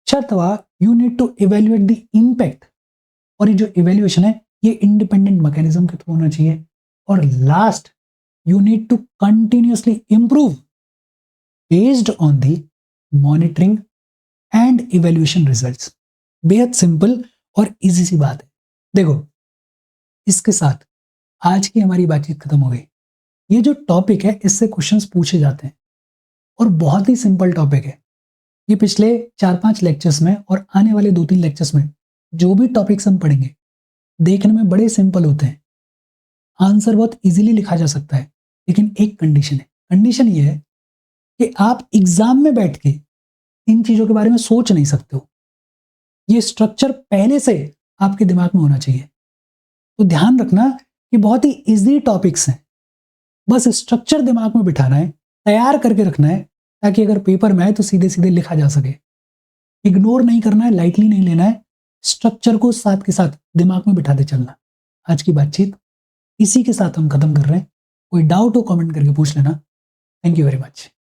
छठवा, you need to evaluate the impact, और ये जो इवेल्युएशन है ये इंडिपेंडेंट मैकेनिज्म के थ्रू होना चाहिए। और last you need to continuously improve based on the monitoring and evaluation results. बेहद सिंपल और इजी सी बात है। देखो, इसके साथ आज की हमारी बातचीत खत्म हो गई। ये जो टॉपिक है इससे क्वेश्चंस पूछे जाते हैं और बहुत ही सिंपल टॉपिक है। ये पिछले 4-5 लेक्चर्स में और आने वाले 2-3 लेक्चर्स में जो भी टॉपिक्स हम पढ़ेंगे देखने में बड़े सिंपल होते हैं, आंसर बहुत इजीली लिखा जा सकता है, लेकिन एक कंडीशन है। कंडीशन ये है कि आप एग्जाम में बैठ के इन चीजों के बारे में सोच नहीं सकते हो। ये स्ट्रक्चर पहले से आपके दिमाग में होना चाहिए। तो ध्यान रखना कि बहुत ही इजी टॉपिक्स हैं, बस स्ट्रक्चर दिमाग में बिठाना है, तैयार करके रखना है, ताकि अगर पेपर में आए तो सीधे सीधे लिखा जा सके। इग्नोर नहीं करना है, लाइटली नहीं लेना है, स्ट्रक्चर को साथ के साथ दिमाग में बिठाते चलना। आज की बातचीत इसी के साथ हम खत्म कर रहे हैं। कोई डाउट हो कमेंट करके पूछ लेना। Thank you very much.